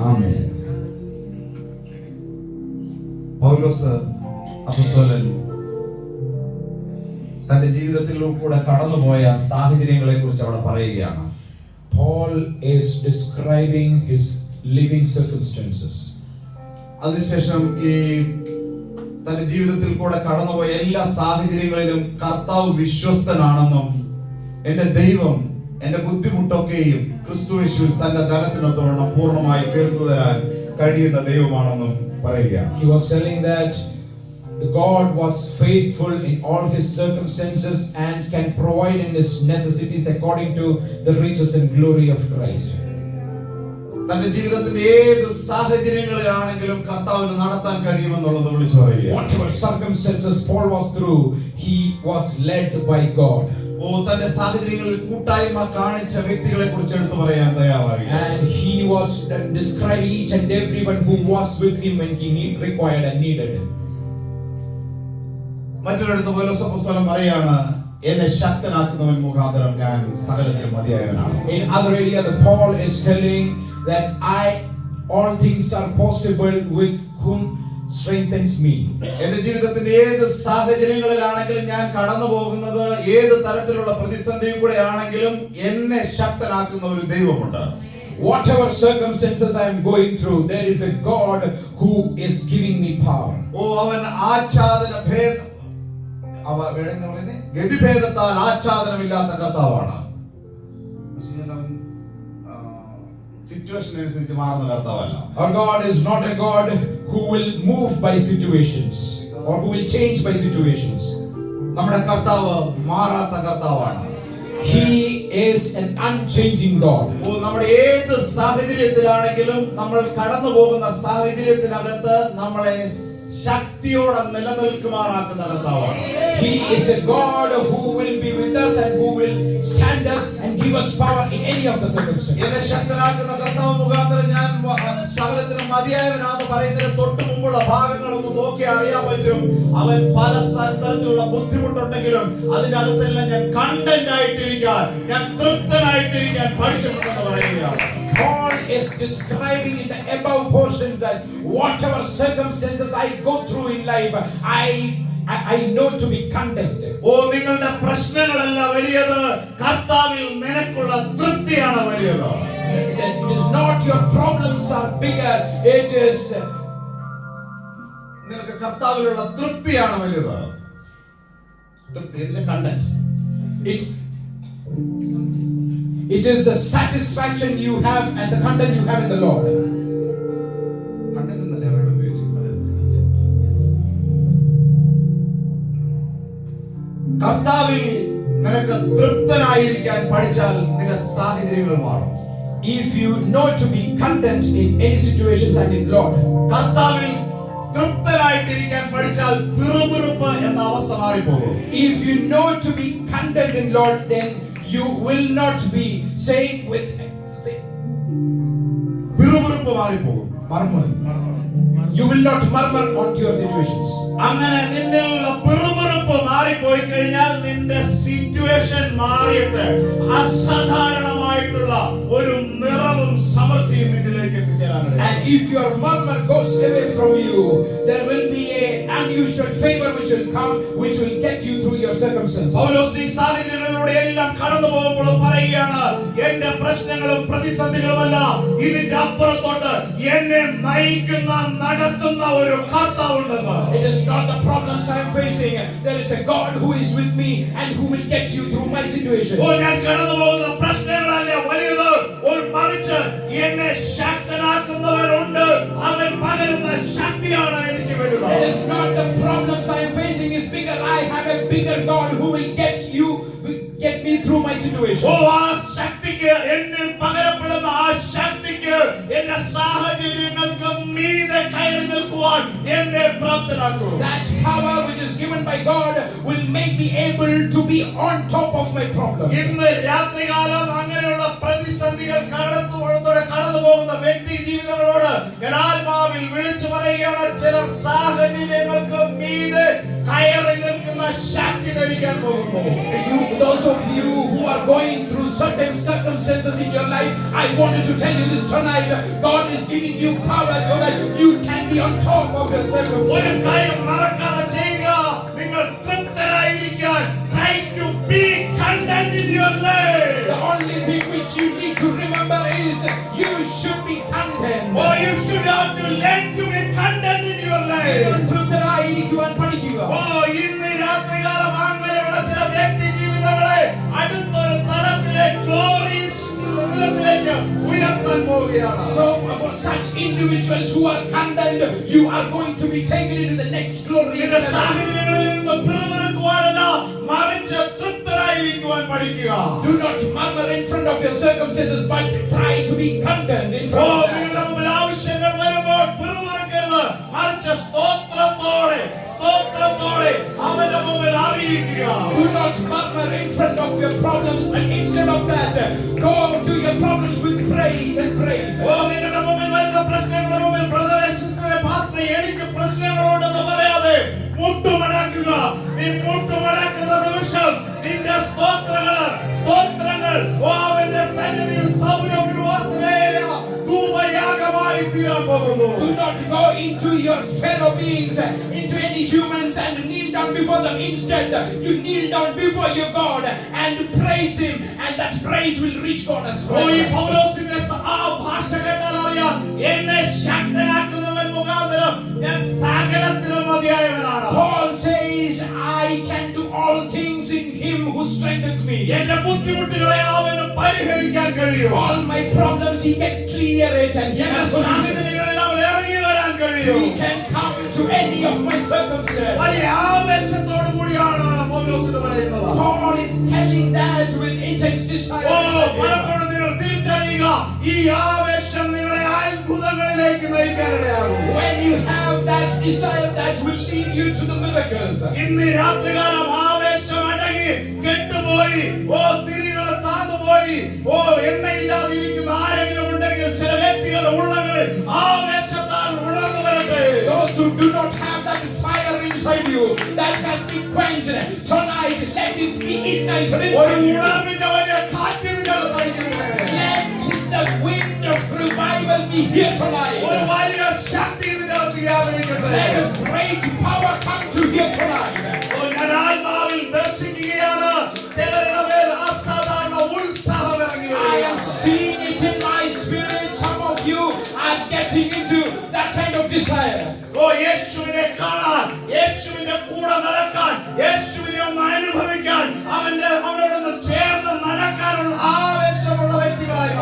ആമേൻ. പൗലോസ് അപ്പോസ്തലൻ തന്റെ ജീവിതത്തിൽ കൂടെ കടന്നുപോയ സാഹചര്യങ്ങളെ കുറിച്ച് അവിടെ പറയുകയാണ്. Paul is describing his living circumstances. അതിനുശേഷം ഈ തന്റെ ജീവിതത്തിൽ കൂടെ കടന്നുപോയ എല്ലാ സാഹചര്യങ്ങളിലും കർത്താവ് വിശ്വസ്തനാണെന്നും എന്റെ ദൈവം എന്റെ ബുദ്ധിമുട്ടൊക്കെയും ക്രിസ്തുയേശുവിൽ തന്റെ ധനത്തിനൊത്തവണ്ണം പൂർണ്ണമായി തീർത്തു തരാൻ കഴിയുന്ന ദൈവമാണെന്നും പറയുക. He was telling that the God was faithful in all his circumstances and can provide in his necessities according to the riches and glory of Christ. തന്റെ ജീവിതത്തിന്റെ ഏത് സാഹചര്യങ്ങളിലാണെങ്കിലും കർത്താവിന് നടത്താൻ കഴിയുമെന്നുള്ളത് വിളിച്ചു പറയുക. Whatever circumstances Paul was through, he was led by God. തന്റെ സാഹചര്യങ്ങളിൽ കൂട്ടായ്മ കാണിച്ച വ്യക്തികളെ കുറിച്ച് എടുത്തു പറയാൻ തയ്യാറായി. And he was describing each and everyone who was with him when he required and needed. മറ്റൊരിടത്ത് പൗലോസ് അപ്പോസ്തലൻ പറയാണ്, എന്നെ ശക്തനാക്കുന്നവൻ മുഖാന്തരം ഞാൻ സകലത്തിലും മതിയായവനാണ്. In other area, the Paul is telling that all things are possible with whom strengthens me. എന്റെ ജീവിതത്തിന്റെ ഏത് സാഹചര്യങ്ങളിലാണെങ്കിലും ഞാൻ കടന്നു പോകുന്നത് ഏത് തരത്തിലുള്ള പ്രതിസന്ധിയും കൂടെ ആണെങ്കിലും എന്നെ ശക്തനാക്കുന്ന ഒരു ദൈവമുണ്ട്. Whatever circumstances I am going through, there is a God who is giving me power. അവൻ ആച്ഛാദന ഗതിഭേദത്താൽ ആച്ഛാദനമില്ലാത്ത കർത്താവാണ്. സിറ്റുവേഷൻ അനുസരിച്ച് മാറുന്ന കർത്താവല്ല. Our God is not a God who will move by situations or who will change by situations. നമ്മുടെ കർത്താവ് മാറാത്ത കർത്താവാണ്. He is an unchanging God. നമ്മുടെ ഏത് സാഹചര്യത്തിലാണെങ്കിലും നമ്മൾ കടന്നു പോകുന്ന സാഹചര്യത്തിനകത്ത് നമ്മളെ ശക്തിയോടെ നിലനിൽക്കുമാറാക്കുന്ന കർത്താവാണ്. He is a God who will be with us and who will stand us and give us power in any of the circumstances. എന്നെ ശക്തനാക്കുന്ന കർത്താവ് മുഖാന്തരം ഞാൻ സകലത്തിനും മതിയായവനാണെന്ന് പറയുന്നതിന് തൊട്ട് മുമ്പുള്ള ഭാഗങ്ങളൊന്ന് നോക്കി അറിയാൻ പറ്റും. അവൻ പല സ്ഥലത്തുള്ള ബുദ്ധിമുട്ടുണ്ടെങ്കിലും അതിനകത്തെല്ലാം ഞാൻ കണ്ടന്റ് ആയിട്ടിരിക്കാൻ, ഞാൻ തൃപ്തനായിട്ടിരിക്കാൻ പഠിച്ചിട്ടുണ്ടെന്ന് പറയുകയാണ്. Paul is describing in the above portions that whatever circumstances I go through in life, I know to be content. നിങ്ങളുടെ പ്രശ്നങ്ങളല്ല വലിയത്, കർത്താവിൽ നിനക്കുള്ള തൃപ്തിയാണ് വലിയത്. It is not your problems are bigger, it is നിനക്ക് കർത്താവിലുള്ള തൃപ്തിയാണ് വലുത്. തൃപ്തി ഇതിലെ content. It is the satisfaction you have and the content you have in the Lord. Content എന്നല്ലേ അവിടെ ഉപയോഗിച്ചിരിക്കുന്നത്. കർത്താവിൽ നിനക്ക് തൃപ്തനായിരിക്കാൻ പഠിച്ചാൽ നിന്റെ സാഹചര്യങ്ങൾ മാറും. If you know to be content in any situations and in Lord, കർത്താവിൽ തൃപ്തനായിട്ടിരിക്കാൻ പഠിച്ചാൽ പിറുപിറുപ്പ് എന്ന അവസ്ഥ മാറിപ്പോകും. If you know to be content in Lord, then you will not be saying with പിറുപിറുപ്പ് മാറിപ്പോകും. You will not murmur onto your situations. അങ്ങനെ നിന്നുള്ള പിറുപിറുപ്പ് മാറിപ്പോയി കഴിഞ്ഞാൽ നിന്റെ സിറ്റുവേഷൻ മാറിയിട്ട് അസാധാരണമായിട്ടുള്ള ഒരു നിറവും സമൃദ്ധിയും ഇതിലേക്ക് എത്തിച്ചേരാനാണ്. And if your murmur goes away from you, there will be a unusual favor which will come, which will get you through your circumstances. പൗലോസ് ഈ സാഹചര്യങ്ങളിലൂടെ എല്ലാം കടന്നു പോകുമ്പോൾ പറയുകയാണ്, എന്റെ പ്രശ്നങ്ങളും പ്രതിസന്ധികളുമല്ല, ഇതിന്റെ അപ്പുറത്തോട്ട് എന്നെ നയിക്കുന്ന നടത്തുന്ന ഒരു കർത്താവുണ്ടെന്ന്. It is not the problems I am facing. There is a God who is with me and who will get you through my situation. ഞാൻ കടന്നു പോകുന്ന പ്രശ്നങ്ങളല്ല വലുത്, മറിച്ച് എന്നെ ശക്തനാക്കുന്നവരുണ്ട്, അവൻ പകരുന്ന ശക്തിയാണ് എനിക്ക് വലുത്. It is not the problems I am facing is bigger. I have a bigger God who will get me through my situation. ആ ശക്തിക്ക് എന്നിൽ പകരപ്പെടുന്ന ആ ശക്തിക്ക് എന്റെ സാഹചര്യങ്ങൾക്ക് മീതെ കയറി നിൽക്കുവാൻ എന്നെ പ്രാപ്തനാക്കും. That power which is given by God will make me able to be on top of my problems. ഇന്ന് രാത്രികാലം അങ്ങനെയുള്ള പ്രതിസന്ധികൾ കടന്നു പോകുന്ന വ്യക്തി ജീവിതങ്ങളോട് ഞാൻ ആത്മാവിൽ വിളിച്ചു പറയുകയാണ്, ചില സാഹചര്യങ്ങൾക്ക് മീതെ കയറി നിൽക്കുന്ന ശക്തി ധരിക്കാൻ പോകുന്നു. Those of you who are going through certain circumstances in your life, I wanted to tell you this tonight. God is giving you power so that you can be on top of your ഒരു circumstances. കാര്യം മറക്കാതെ ചെയ്യുക. നിങ്ങൾ തൃപ്തരായിരിക്കാൻ try to be content in your life. The only thing which you need to remember is you should be content. Oh, you should have to learn to be content in your life. തൃപ്തരായിരിക്കുവാൻ പഠിക്കുക. Oh, ഇന്ന് രാത്രികാലം അങ്ങനെയുള്ള ചില വ്യക്തി ജീവിതങ്ങളെ അടുത്തൊരു തലത്തിലെ Glory's ലെവലിലേക്ക് ഉയർത്താൻ പോവുകയാണ്. So for such individuals who are content, you are going to be taken into the next glorious നിന്റെ level. സാഹചര്യങ്ങളിൽ നിന്ന് പിറുപിറുക്കുവാനല്ല, മറിച്ച് തൃപ്തരായിരിക്കുവാൻ പഠിക്കുക. Do not murmur in front of your circumstances, but try to be content in front of them. നിങ്ങളുടെ മുമ്പിൽ ആവശ്യങ്ങൾ വരുമ്പോൾ പിറുപിറുക്കരുത്, മറിച്ച് സ്തോത്രത്തോടെ അവന്റെ മുമ്പിൽ അറിയിക്കുക. Do not murmur in front of your problems, but instead of that, go to your problems with praise and praise. നിങ്ങളുടെ മുമ്പിൽ വരുന്ന പ്രശ്നങ്ങളുടെ മുമ്പിൽ ബ്രദറെ സിസ്റ്ററെ പാസ്റ്ററെ എനിക്ക് പ്രശ്നങ്ങളുണ്ടെന്ന് പറയാതെ മുട്ടുമടക്കുക. നീ മുട്ടുമടക്കുന്ന നിമിഷം നിന്റെ സ്തോത്രങ്ങൾ അവന്റെ സന്നിധിയിൽ സൗരഭ്യവാസനേയ ധൂപയാഗമായി തീരാൻ പോകുന്നു. Do not go into your fellow beings, into any humans, and kneel down before them. Instead, you kneel down before your God and praise Him, and that praise will reach God as well. ഈ പൗലോസിന്റെ ആ ഭാഷ കേട്ടാൽ അറിയാം, എന്നെ ശക്തനാക്കുന്നവൻ മുഖാന്തരം ഞാൻ സകലത്തിനും മതിയായവനാണ്. Paul says, I can do all things in Him who strengthens me. എന്റെ ബുദ്ധിമുട്ടുകളെ അവന് പരിഹരിക്കാൻ കഴിയും. All my problems He can clear it, and He എന്റെ has solutions. സാഹചര്യങ്ങളിൽ അവൻ ഇറങ്ങി വരാൻ കഴിയും. He can come to any of my circumstances. വലിയ ആവേശത്തോടു കൂടിയാണ് പൗലോസ് ഇത് പറയുന്നത്. Paul is telling that with intense desire. പലപ്പോഴും നിങ്ങൾ തിരിച്ചറിയുക, ഈ ആവേശം നിങ്ങളെ അത്ഭുതങ്ങളിലേക്ക് നയിക്കാനിടയാകും. When you have that desire, that will lead you to the miracles. ഇന്ന് രാത്രികാലം ആവേശം അടങ്ങി കെട്ടുപോയി, തിരികൾ താന്നുപോയി, എണ്ണയില്ലാതിരിക്കുന്ന ആരെങ്കിലും ഉണ്ടെങ്കിൽ ചില വ്യക്തികളുടെ ഉള്ളങ്ങളിൽ ആവേശത്താൽ ഉണർന്നു വരട്ടെ. Those who do not have that fire inside you that has been quenched tonight, let it be ignited ഒരു inside you. ഉണർവിന്റെ വലിയ കാറ്റ് നിങ്ങളെ തളിക്കട്ടെ. Let the wind of revival be here tonight. ഒരു വലിയ ശക്തി ഇതിന്റെ അകത്ത് വ്യാപരിക്കട്ടെ. Let a great power come to here tonight. ഞാൻ ആത്മാവിൽ ദർശിക്കുകയാണ്, ചിലരുടെ മേൽ അസാധാരണ ഉത്സാഹം ഇറങ്ങി I am വരികയാണ്. seeing it in my spirit. Some of you are getting into that kind of desire. യേശുവിനെ കാണാൻ, യേശുവിന്റെ കൂടെ നടക്കാൻ, യേശുവിനെ ഒന്ന് അനുഭവിക്കാൻ, അവനോടൊന്ന് ചേർന്ന് നടക്കാനുള്ള ആവേശമുള്ള വ്യക്തികളായി.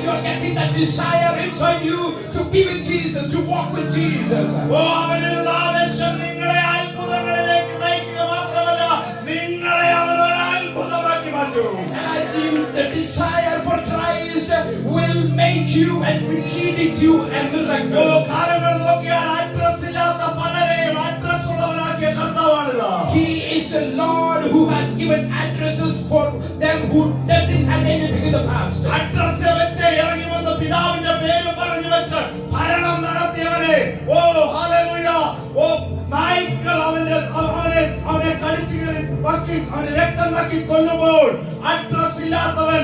You're getting that desire inside you to be with Jesus, to walk with Jesus. അവനുള്ള ആവേശം നിങ്ങളെ അത്ഭുതങ്ങളിലേക്ക് നയിക്കുക മാത്രമല്ല, നിങ്ങളെ അവൻ ഒരു അത്ഭുതമാക്കി മാറ്റും. The desire for Christ will make you and will lead into a miracle. കാലങ്ങൾ നോക്കിയാൽ അഡ്രസ് ഇല്ലാത്ത പലരെയും address ഉള്ളവരാക്കിയ കർത്താവാണിത്. He is the Lord who has given addresses for them who doesn't have anything in the past. Address വെച്ച് ഇറങ്ങി വന്ന പിതാവിന്റെ പേര് പറഞ്ഞു വെച്ച് ഭരണം നടത്തിയവരെ, ഹല്ലേലൂയ, നായ്ക്കൾ അവനെ കടിച്ചു കയറി അവനെ രക്തം നക്കി കൊല്ലുമ്പോൾ അഡ്രസ് ഇല്ലാത്തവൻ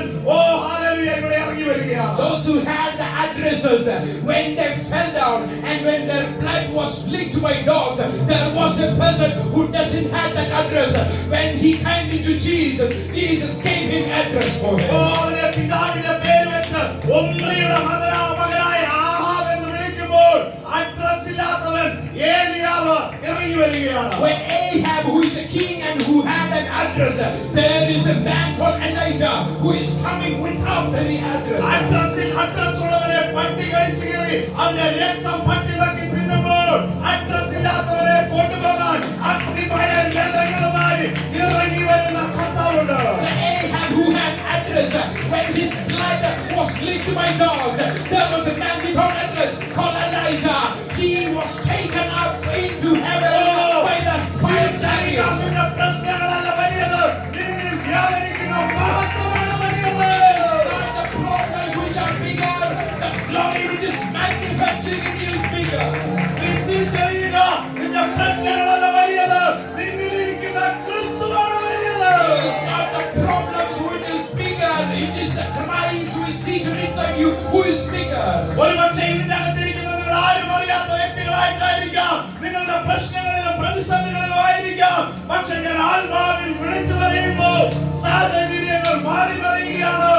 ഹല്ലേലൂയ ഇവിടെ ഇറങ്ങി വരികയാണ്. Those who had the addresses, when they fell down and when their blood was licked by dogs, there was a person who doesn't have that address. When he came into Jesus, Jesus gave him address for him. അവന്റെ പിതാവിന്റെ പേര് വെച്ച് ഒമ്രിയുടെ മകനായ ആഹാബ് എന്ന് വിളിക്കുമ്പോൾ address ഇല്ലാത്തവൻ ഏലിയാവ് ഇറങ്ങി വരികയാണ്. When Ahab, who is a king and who had an address, there is a man called Elijah who is coming without any address. Address ഉള്ളവരെ പട്ടി കഴിച്ചു കയറി അവന്റെ രക്തം പട്ടി നക്കി തിന്നുമ്പോൾ അഡ്രസ് ഇല്ലാത്തവരെ കൊണ്ടുപോകാൻ അഗ്നിമയ രഥങ്ങളുമായി ഇറങ്ങി വരുന്ന കർത്താവുണ്ട്. Ahab, who had address, when his blood was licked by dogs, there was a man without address called Elijah. He was taken up into heaven by the fire chariot. പ്രശ്നങ്ങളല്ല വലിയത്, നിന്നിൽ വ്യാപരിക്കുന്ന മഹത്വമാണ് വലിയത്. Not the problems which are bigger, the glory which is manifesting in you is bigger. നീ തിരിച്ചറിയുക, നിന്റെ പ്രശ്നങ്ങളല്ല ജീവിതങ്ങളുടെ പ്രശ്നങ്ങളിലും പ്രതിസന്ധികളിലും ആയിരിക്കാം. പക്ഷെ ഞാൻ ആത്മാവിൽ വിളിച്ചു പറയുമ്പോൾ സാഹചര്യങ്ങൾ മാറി മറിയുകയാണ്.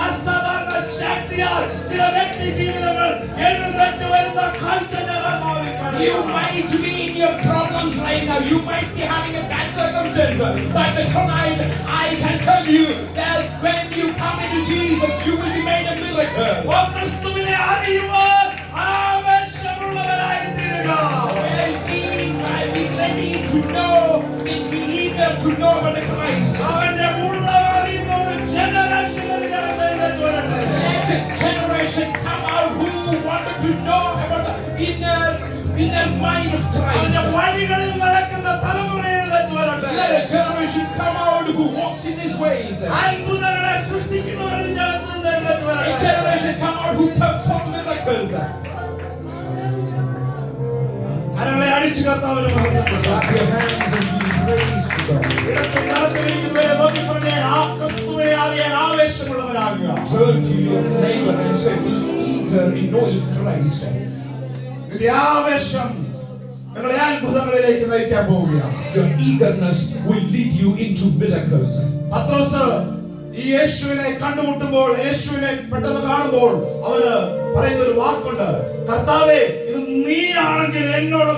അസാധാരണ ശക്തിയാൽ ചില വ്യക്തി ജീവിതങ്ങൾ എഴുന്നേറ്റ് വരുന്ന കാഴ്ച ഞാൻ ആത്മാവിൽ കാണുന്നു. You might be in your problems right now. You might be having a bad circumstance. But tonight, I can tell you that when you come into Jesus, you will be made a miracle. ഓ ക്രിസ്തുവിനെ അറിയുവാൻ ആവേശമുള്ളവരായി തീരുക. Be ready to know and be eager to know about the Christ. അവന്റെ ഉള്ളവറിയുന്ന ഒരു ജനറേഷനിലേക്ക് എഴുന്നേറ്റ് വരട്ടെ. Let a generation come out who wanted to know about the inner mind of Christ. അവന്റെ വഴികളിൽ നടക്കുന്ന തലമുറ എഴുന്നേറ്റ് വരട്ടെ. Let a generation come out who walks in His ways. അത്ഭുതങ്ങളെ സൃഷ്ടിക്കുന്നവർ ഇതിന്റെ അകത്ത് നിന്ന് എഴുന്നേറ്റ് A വരട്ടെ. generation come out who perform miracles. കരങ്ങളെ അടിച്ചു കർത്താവിനെ മഹത്വപ്പെടുത്തുക. Clap your hands and give praise to God. ഇടത്തും വലത്തുമിരിക്കുന്നവരെ നോക്കി പറഞ്ഞേ, ആ ക്രിസ്തുവിനെ അറിയാൻ ആവേശമുള്ളവരാകുക. Turn to your neighbor and say, be eager in knowing Christ. ഇതിന്റെ ആവേശം നിങ്ങളെ അത്ഭുതങ്ങളിലേക്ക് നയിക്കാൻ പോവുകയാണ്. Your eagerness will lead you into miracles. പത്രോസ് ഈ യേശുവിനെ കണ്ടുമുട്ടുമ്പോൾ, യേശുവിനെ പെട്ടെന്ന് കാണുമ്പോൾ അവന് പറയുന്ന ഒരു വാക്കുണ്ട്, കർത്താവേ ഇത് നീ ആണെങ്കിൽ എന്നോട്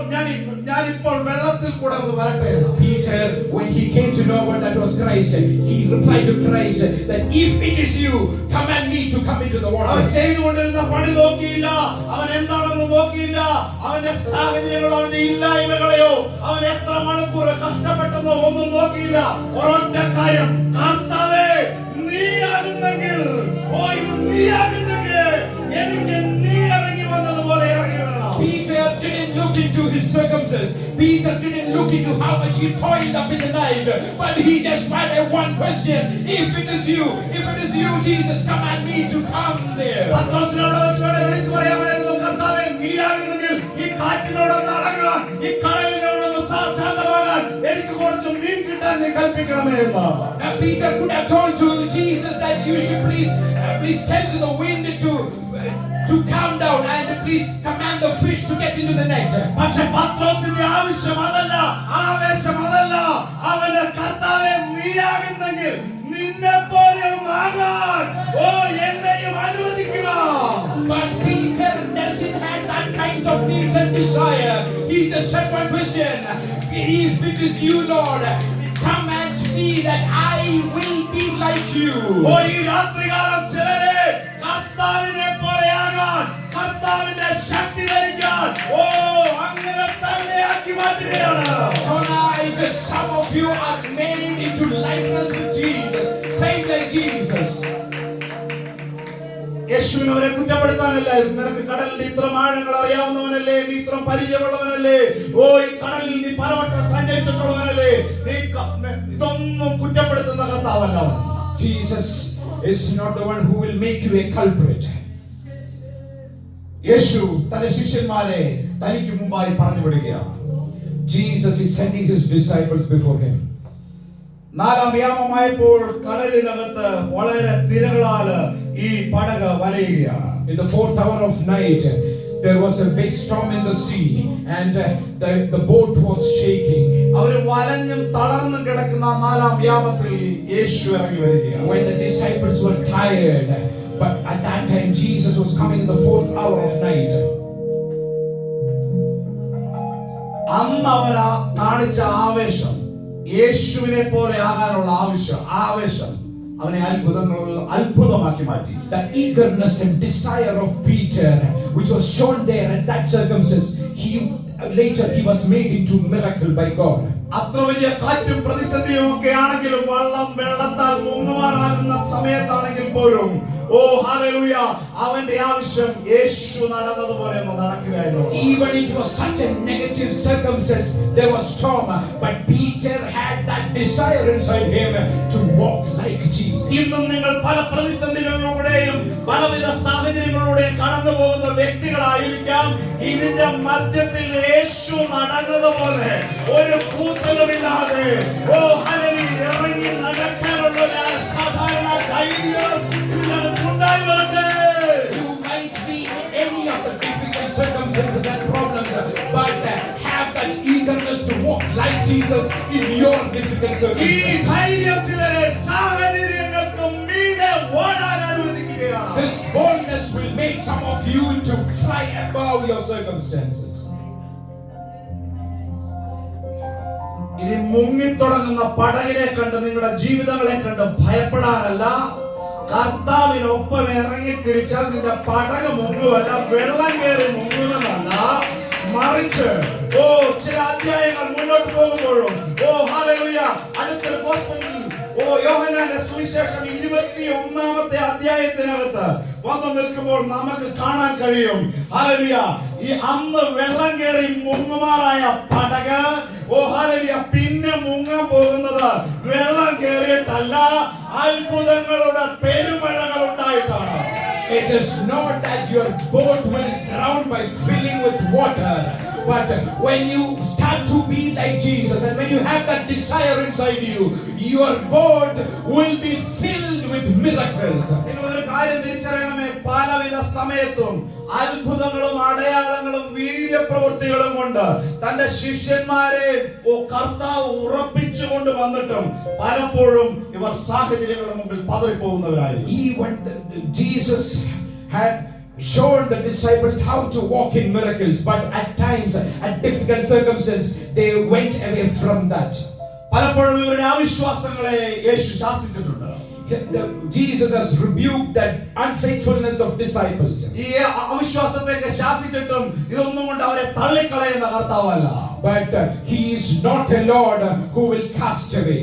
ഞാനിപ്പോൾ വെള്ളത്തിൽ കൂടെ ഒന്ന് വരട്ടെ. Peter, when he came to know what that was Christ, he replied to Christ that if it is you, command me to come into the അവൻ water. ചെയ്തുകൊണ്ടിരുന്ന പണി നോക്കിയില്ല, അവൻ എന്താണെന്ന് നോക്കിയില്ല, അവന്റെ സാഹചര്യങ്ങളോ അവന്റെ ഇല്ലായ്മകളെയോ അവൻ എത്ര മണിക്കൂർ കഷ്ടപ്പെട്ടെന്നോ ഒന്നും നോക്കിയില്ല. ഒരൊറ്റ കാര്യം, കർത്താവേ നീയാകുന്നെങ്കിൽ, ഓ ഇത് നീയാകുന്നെങ്കിൽ എനിക്ക് നീ ഇറങ്ങി വന്നതുപോലെ ഇറങ്ങി വരണം. Peter didn't look into his circumstances. Peter didn't look into how much he toiled up in the night. But he just had a one question. If it is you, Jesus, command me to come there. പത്രോസിനോട് വിളിച്ചു പറയാമായിരുന്നു, കർത്താവേ നീയാകുന്നെങ്കിൽ ഈ കാറ്റിനോടൊന്ന് അടങ്ങാൻ, ഈ കടലിനോടൊന്ന് ശാന്തമാകാൻ എനിക്ക് കുറച്ച് മീൻ കിട്ടാൻ നീ കൽപ്പിക്കണമേ എന്ന്. Now Peter could have told to Jesus that you should please tell to the wind to calm down and please command the fish to get into the net. പക്ഷെ പത്രോസിന്റെ ആവശ്യം അതല്ല, ആവേശം അതല്ല. അവന് കർത്താവേ നീയാകുന്നെങ്കിൽ നിന്നെ പോലെ ആകാൻ ഓ എന്നെയും അനുവദിക്കുക. But Peter doesn't have that kinds of needs and desire. He just had one question. If it is you, Lord, command me that I will be like you. ഓ ഈ രാത്രികാലം ചിലരെ കർത്താവിനെ പോലെയാകാൻ, കർത്താവിന്റെ ശക്തി ധരിക്കാൻ ഓ അങ്ങനെ തന്നെ ആക്കി മാറ്റുകയാണ്. Tonight, some of you are made into likeness with Jesus. Same like Jesus. യേശുവിനെ അവരെ കുറ്റപ്പെടുത്താനല്ലായിരുന്നു. നിനക്ക് കടലിന്റെ ഇത്ര ആഴങ്ങൾ അറിയാവുന്നവനല്ലേ, നീ ഇത്ര പരിചയമുള്ളവനല്ലേ, ഓ ഈ കടലിൽ നീ പലവട്ടം സഞ്ചരിച്ചിട്ടുള്ളവനല്ലേ, നീ ഇതൊന്നും കുറ്റപ്പെടുത്തുന്ന കർത്താവല്ല. Jesus is not the one who will make you a culprit. യേശു തന്റെ ശിഷ്യന്മാരെ തനിക്ക് മുമ്പായി പറഞ്ഞു വിടുകയാണ്. Jesus is sending his disciples before him. നാലാം യാമമായപ്പോൾ കടലിനകത്ത് വളരെ തിരകളാൽ ഈ പടക് വലയുകയാണ്. In the 4th hour of night, there was a big storm in the sea and the boat was shaking. അവർ വലഞ്ഞും തളർന്നും കിടക്കുന്ന നാലാം യാമത്തിൽ യേശു ഇറങ്ങി വരികയാണ്. When the disciples were tired, but at that time Jesus was coming in the 4th hour of night. അന്ന് അവൻ കാണിച്ച ആവേശം, യേശുവിനെ പോലെ ആകാനുള്ള ആവേശം അവനെ അത്ഭുതമാക്കി മാറ്റി. The eagerness and desire of Peter, which was shown there at that circumstance, later he was made into miracle by God. അത്ര വലിയ കാറ്റും പ്രതിസന്ധിയും ഒക്കെ ആണെങ്കിലും, വെള്ളത്താൽ മുങ്ങുമാറാകുന്ന സമയത്താണെങ്കിൽ പോലും ഓ ഹല്ലേലൂയ അവന്റെ ആവശ്യം യേശു നടന്നതുപോലെ നടക്കുകയായിരുന്നു. Even it was such a negative circumstance, there was storm, but Peter had that desire inside him to walk like Jesus. ഇന്നും നിങ്ങൾ പല പ്രതിസന്ധികളിലൂടെയും പലവിധ സാഹചര്യങ്ങളിലൂടെയും കടന്നു പോകുന്ന വ്യക്തികളായിരിക്കാം. ഇതിന്റെ മധ്യത്തിൽ യേശു നടന്നതുപോലെ ഒരു കൂസലുമില്ലാതെ ഓ ഹല്ലേലൂയ ഇറങ്ങി നടക്കാനുള്ള ഒരു സാധാരണ ധൈര്യം ഇതിനകത്തുണ്ടായി വരട്ടെ. You might be in any of the difficult circumstances and problems, but have that difficult ഈ circumstances. ധൈര്യം ചിലരെ സാഹചര്യങ്ങൾക്ക് മീതെ ഓടാൻ അനുവദിക്കുകയാണ്. This boldness will make some of you to fly above your circumstances. ഇനി മുങ്ങിത്തുടങ്ങുന്ന പടകിനെ കണ്ട് നിങ്ങളുടെ ജീവിതങ്ങളെ കണ്ട് ഭയപ്പെടാനല്ല, കർത്താവിനൊപ്പം ഇറങ്ങി തിരിച്ചാൽ നിന്റെ പടക് മുങ്ങുവല്ല, വെള്ളം കയറി മുങ്ങുമെന്നല്ല, മറിച്ച് ചില അധ്യായങ്ങൾ മുന്നോട്ട് പോകുമ്പോഴും ഹല്ലേലൂയ അടുത്ത ഗോസ്പലിൽ യോഹന്നാന്റെ സുവിശേഷം 21-ാമത്തെ അധ്യായത്തിനകത്ത് വന്നു നിൽക്കുമ്പോൾ നമുക്ക് കാണാൻ കഴിയും ഹല്ലേലൂയ ഈ അന്ന് വെള്ളം കയറി മുങ്ങുമാറായ പടക് ഹല്ലേലൂയ പിന്നെ മുങ്ങാൻ പോകുന്നത് വെള്ളം കയറിയിട്ടല്ല, അത്ഭുതങ്ങളുടെ പെരുമഴകൾ ഉണ്ടായിട്ടാണ്. It is not that your boat will drown by filling with water, but when you start to be like Jesus and when you have that desire inside you, your boat will be filled with miracles. ഒരു കാര്യം തിരിച്ചറിയണമേ, പലവിധ സമയത്തും അത്ഭുതങ്ങളും അടയാളങ്ങളും വീര്യപ്രവൃത്തികളും കൊണ്ട് തന്റെ ശിഷ്യന്മാരെ കർത്താവ് ഉറപ്പിച്ചുകൊണ്ട് വന്നിട്ടും പലപ്പോഴും ഇവർ സാഹചര്യങ്ങളുടെ മുമ്പിൽ പതറിപ്പോകുന്നവരായിരുന്നു. Even Jesus had shown the disciples how to walk in miracles, but at times, at difficult circumstances, they went away from that. പലപ്പോഴും ഇവരുടെ അവിശ്വാസങ്ങളെ യേശു ശാസിച്ചിട്ടുണ്ട്. Jesus has rebuked that unfaithfulness of disciples. ഈ അവിശ്വാസത്തെ ശാസിച്ചിട്ടും ഇതൊന്നും കൊണ്ട് അവരെ തള്ളിക്കളയുന്ന കർത്താവല്ല. But he is not a Lord who will cast away.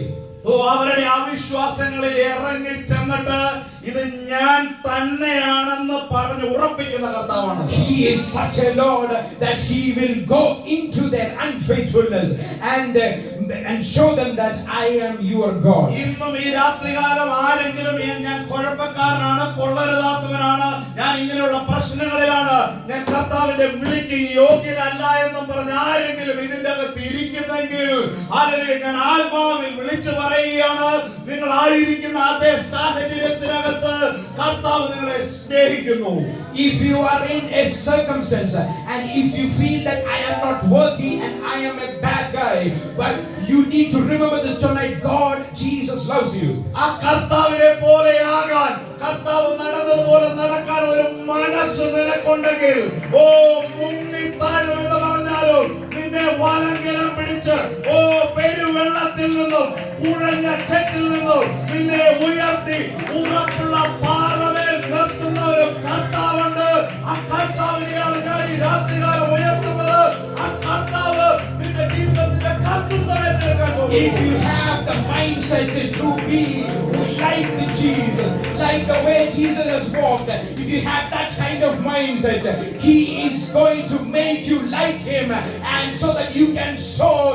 അവരുടെ അവിശ്വാസങ്ങളിൽ ഇറങ്ങി ചെന്നിട്ട് ഇത് ഞാൻ തന്നെയാണെന്ന് പറഞ്ഞ് ഉറപ്പിക്കുന്ന കർത്താവാണ്. He is such a Lord that he will go into their unfaithfulness and show them that I am your God. ഇന്നും ഈ രാത്രികാലം ആരെങ്കിലും ഞാൻ കുഴപ്പക്കാരനാണ്, കൊള്ളരുതാത്തവനാണ്, ഞാൻ ഇങ്ങനെയുള്ള പ്രശ്നങ്ങളിലാണ്, ഞാൻ കർത്താവിന്റെ വിളിക്ക് യോഗ്യനല്ല എന്ന് പറഞ്ഞ് ആരെങ്കിലും ഇതിന്റെ അകത്ത് ഇരിക്കുന്നെങ്കിൽ ഞാൻ ആത്മാവിൽ വിളിച്ചു പറയുകയാണ്, നിങ്ങൾ ആയിരിക്കുന്ന അതേ സാഹചര്യത്തിനകത്ത് കർത്താവ് നിങ്ങളെ സ്നേഹിക്കുന്നു. If you are in a circumstance and if you feel that I am not worthy and I am a bad guy, but you need to remember this tonight, God, Jesus loves you. ആ കർത്താവിനെ പോലെയാകാൻ, കർത്താവ് നടന്നതുപോലെ നടക്കാൻ ഒരു മനസ്സ് നിനക്കുണ്ടെങ്കിൽ മുങ്ങി താഴുമെന്ന് പറഞ്ഞാലും നിന്നെ വലങ്കരം പിടിച്ച് പെരുവെള്ളത്തിൽ നിന്നും കുഴഞ്ഞ ചെറ്റിൽ നിന്നും നിന്നെ ഉയർത്തി ഉറപ്പുള്ള പാറമേൽ നിർത്തുന്ന ഒരു കർത്താവുണ്ട്. ആ കർത്താവിനെയാണ് ഞാൻ ഈ രാത്രികാലം ഉയർത്തുന്നത്. ആ കർത്താവ് നിന്റെ ജീവിതത്തിന്റെ കർത്തൃത്വം ഏറ്റെടുക്കാൻ പോകുന്നു. If you have the mindset to be like the Jesus, like the way Jesus has walked, if you have that kind of mindset, he is going to make you like him, and so that you can soar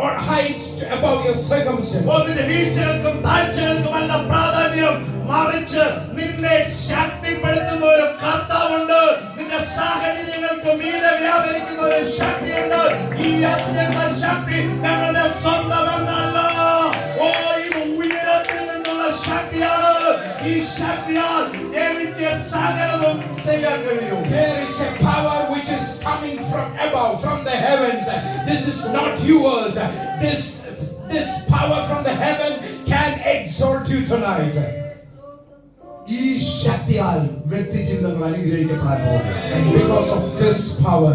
or heights above your circumstances. വീഴ്ചകൾക്കും താഴ്ചകൾക്കുമല്ല പ്രാധാന്യം, മറിച്ച് നിന്നെ ശക്തിപ്പെടുത്തുന്ന ഒരു കർത്താവുണ്ട്. നിന്റെ സാഹചര്യങ്ങൾക്ക് മീതെ വ്യാപരിക്കുന്ന ഒരു ശക്തിയുണ്ട്. ഈ അത്യന്ത ശക്തി ഞങ്ങളുടെ സ്വന്തമെന്നല്ല, ഇത് ഉയരത്തിൽ നിന്നുള്ള ശക്തിയാണ്. ഈ ശക്തിയാൽ എനിക്ക് സകലതും ചെയ്യാൻ കഴിയും. There is a power which is coming from above, from the heavens. This is not yours. This power from the heaven can exalt you tonight. ഈ ശക്തിയാൽ വ്യക്തി ജീവിതങ്ങൾ അനുഗ്രഹിക്കപ്പെടാൻ പോകുന്നു. And because of this power,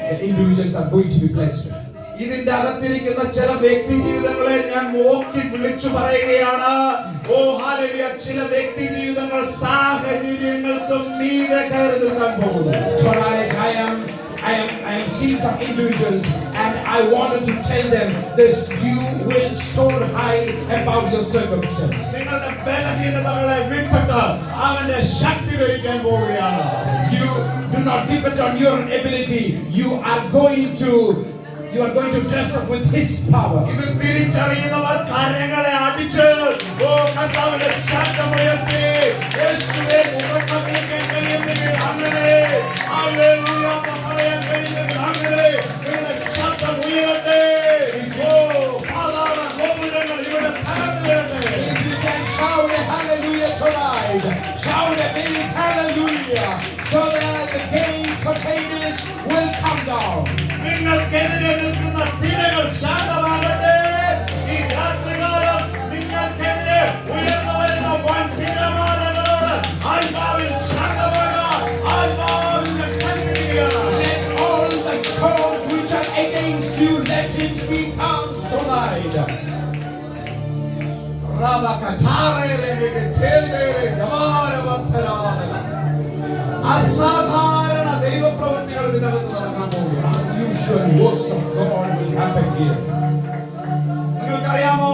the individuals are going to be blessed. ഇതിന്റെ അകത്തിരിക്കുന്ന ചില വ്യക്തി ജീവിതങ്ങളെ ഞാൻ നോക്കി വിളിച്ചു പറയുകയാണ്. ഹല്ലേലൂയ, ചില വ്യക്തി ജീവിതങ്ങൾ സാഹചര്യങ്ങൾക്ക് മീതെ കയറി നിൽക്കാൻ പോകുന്നു. Tonight I am seeing some individuals and I wanted to tell them this: you will soar high above your circumstance. നിങ്ങളുടെ ബലഹീനതകളെ വിട്ടിട്ട് അവന്റെ ശക്തി ധരിക്കാൻ പോവുകയാണ്. You do not depend on your ability. You are going to dress up with his power. ഇത് തിരിച്ചറിയുന്നവർ കരങ്ങളെ അടിച്ച് കർത്താവിന്റെ ശബ്ദമുയർത്തി യേശുവേ ഉറക്കം വിളിക്കാൻ കഴിയുന്നെങ്കിൽ അങ്ങനെ ഹല്ലേലൂയ പറയാൻ കഴിയുന്നെങ്കിൽ അങ്ങനെ നിങ്ങളുടെ ശബ്ദം ഉയരട്ടെ. പാതാള ഗോപുരങ്ങൾ ഇവിടെ തകർന്നു വീഴട്ടെ. If you can shout a hallelujah tonight, shout a big hallelujah, so that the gates of Hades will come down. നിങ്ങൾക്കെതിരെ നിൽക്കുന്ന തിരകൾ ശാന്തമാകട്ടെ. ഈ രാത്രികാലം അസാധാരണ ദൈവപ്രവൃത്തികൾ ഇതിനകത്ത് നടക്കാൻ പോവുകയാണ്. Unusual works of God will happen here. നിങ്ങൾക്കറിയാമോ,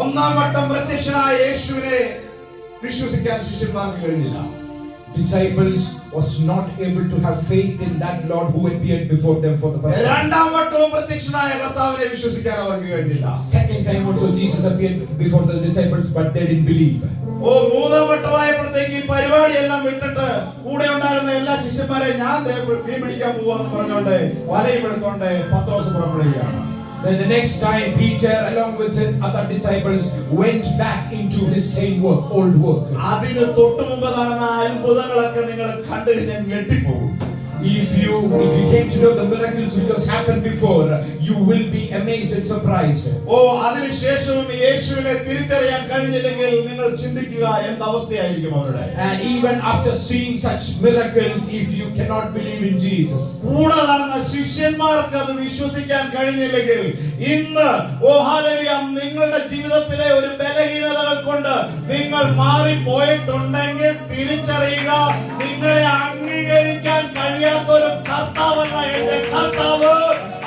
ഒന്നാം വട്ടം പ്രത്യക്ഷനായ യേശുവിനെ വിശ്വസിക്കാൻ ശിഷ്യന്മാർക്ക് കഴിഞ്ഞില്ല. Disciples was not able to have faith in that Lord who appeared before them for the first time. രണ്ടാം വട്ടവും പ്രത്യക്ഷനായ കർത്താവിനെ വിശ്വസിക്കാൻ അവർക്ക് കഴിഞ്ഞില്ല. Second time also Jesus appeared before the disciples, but they didn't believe. മൂന്നാം വട്ടമായപ്പോഴത്തേക്ക് ഈ പരിപാടിയെല്ലാം വിട്ടിട്ട് കൂടെ ഉണ്ടായിരുന്ന എല്ലാ ശിഷ്യന്മാരെ ഞാൻ മീൻ പിടിക്കാൻ പോവാന്ന് പറഞ്ഞോണ്ട് വലയും എടുത്തോണ്ട് പത്രോസ് പുറപ്പെടുകയാണ്. Then the next time Peter along with his other disciples went back into his same work, old work. അതിന് തൊട്ട് മുമ്പ് നടന്ന അത്ഭുതങ്ങളൊക്കെ നിങ്ങൾ കണ്ടു കഴിഞ്ഞാൽ ഞെട്ടിപ്പോകും. If you came to know the miracles which has happened before, you will be amazed and surprised. അതിനുശേഷവും യേശുവിനെ തിരിച്ചറിയാൻ കഴിഞ്ഞില്ലെങ്കിൽ നിങ്ങൾ ചിന്തിക്കുക എന്തവസ്ഥയായിരിക്കും അവരുടെ. And even after seeing such miracles, if you cannot believe in Jesus, കൂടെ നടന്ന ശിഷ്യന്മാർക്ക് അത് വിശ്വസിക്കാൻ കഴിഞ്ഞില്ലെങ്കിൽ ഇന്ന് ഹല്ലേലൂയ നിങ്ങളുടെ ജീവിതത്തിലെ ഒരു ബലഹീനതകൾ കൊണ്ട് നിങ്ങൾ മാറിപ്പോയിട്ടുണ്ടെങ്കിൽ തിരിച്ചറിയുക, നിങ്ങളെ അംഗീകരിക്കാൻ കഴിയാത്തൊരു കർത്താവല്ല എന്റെ കർത്താവ്.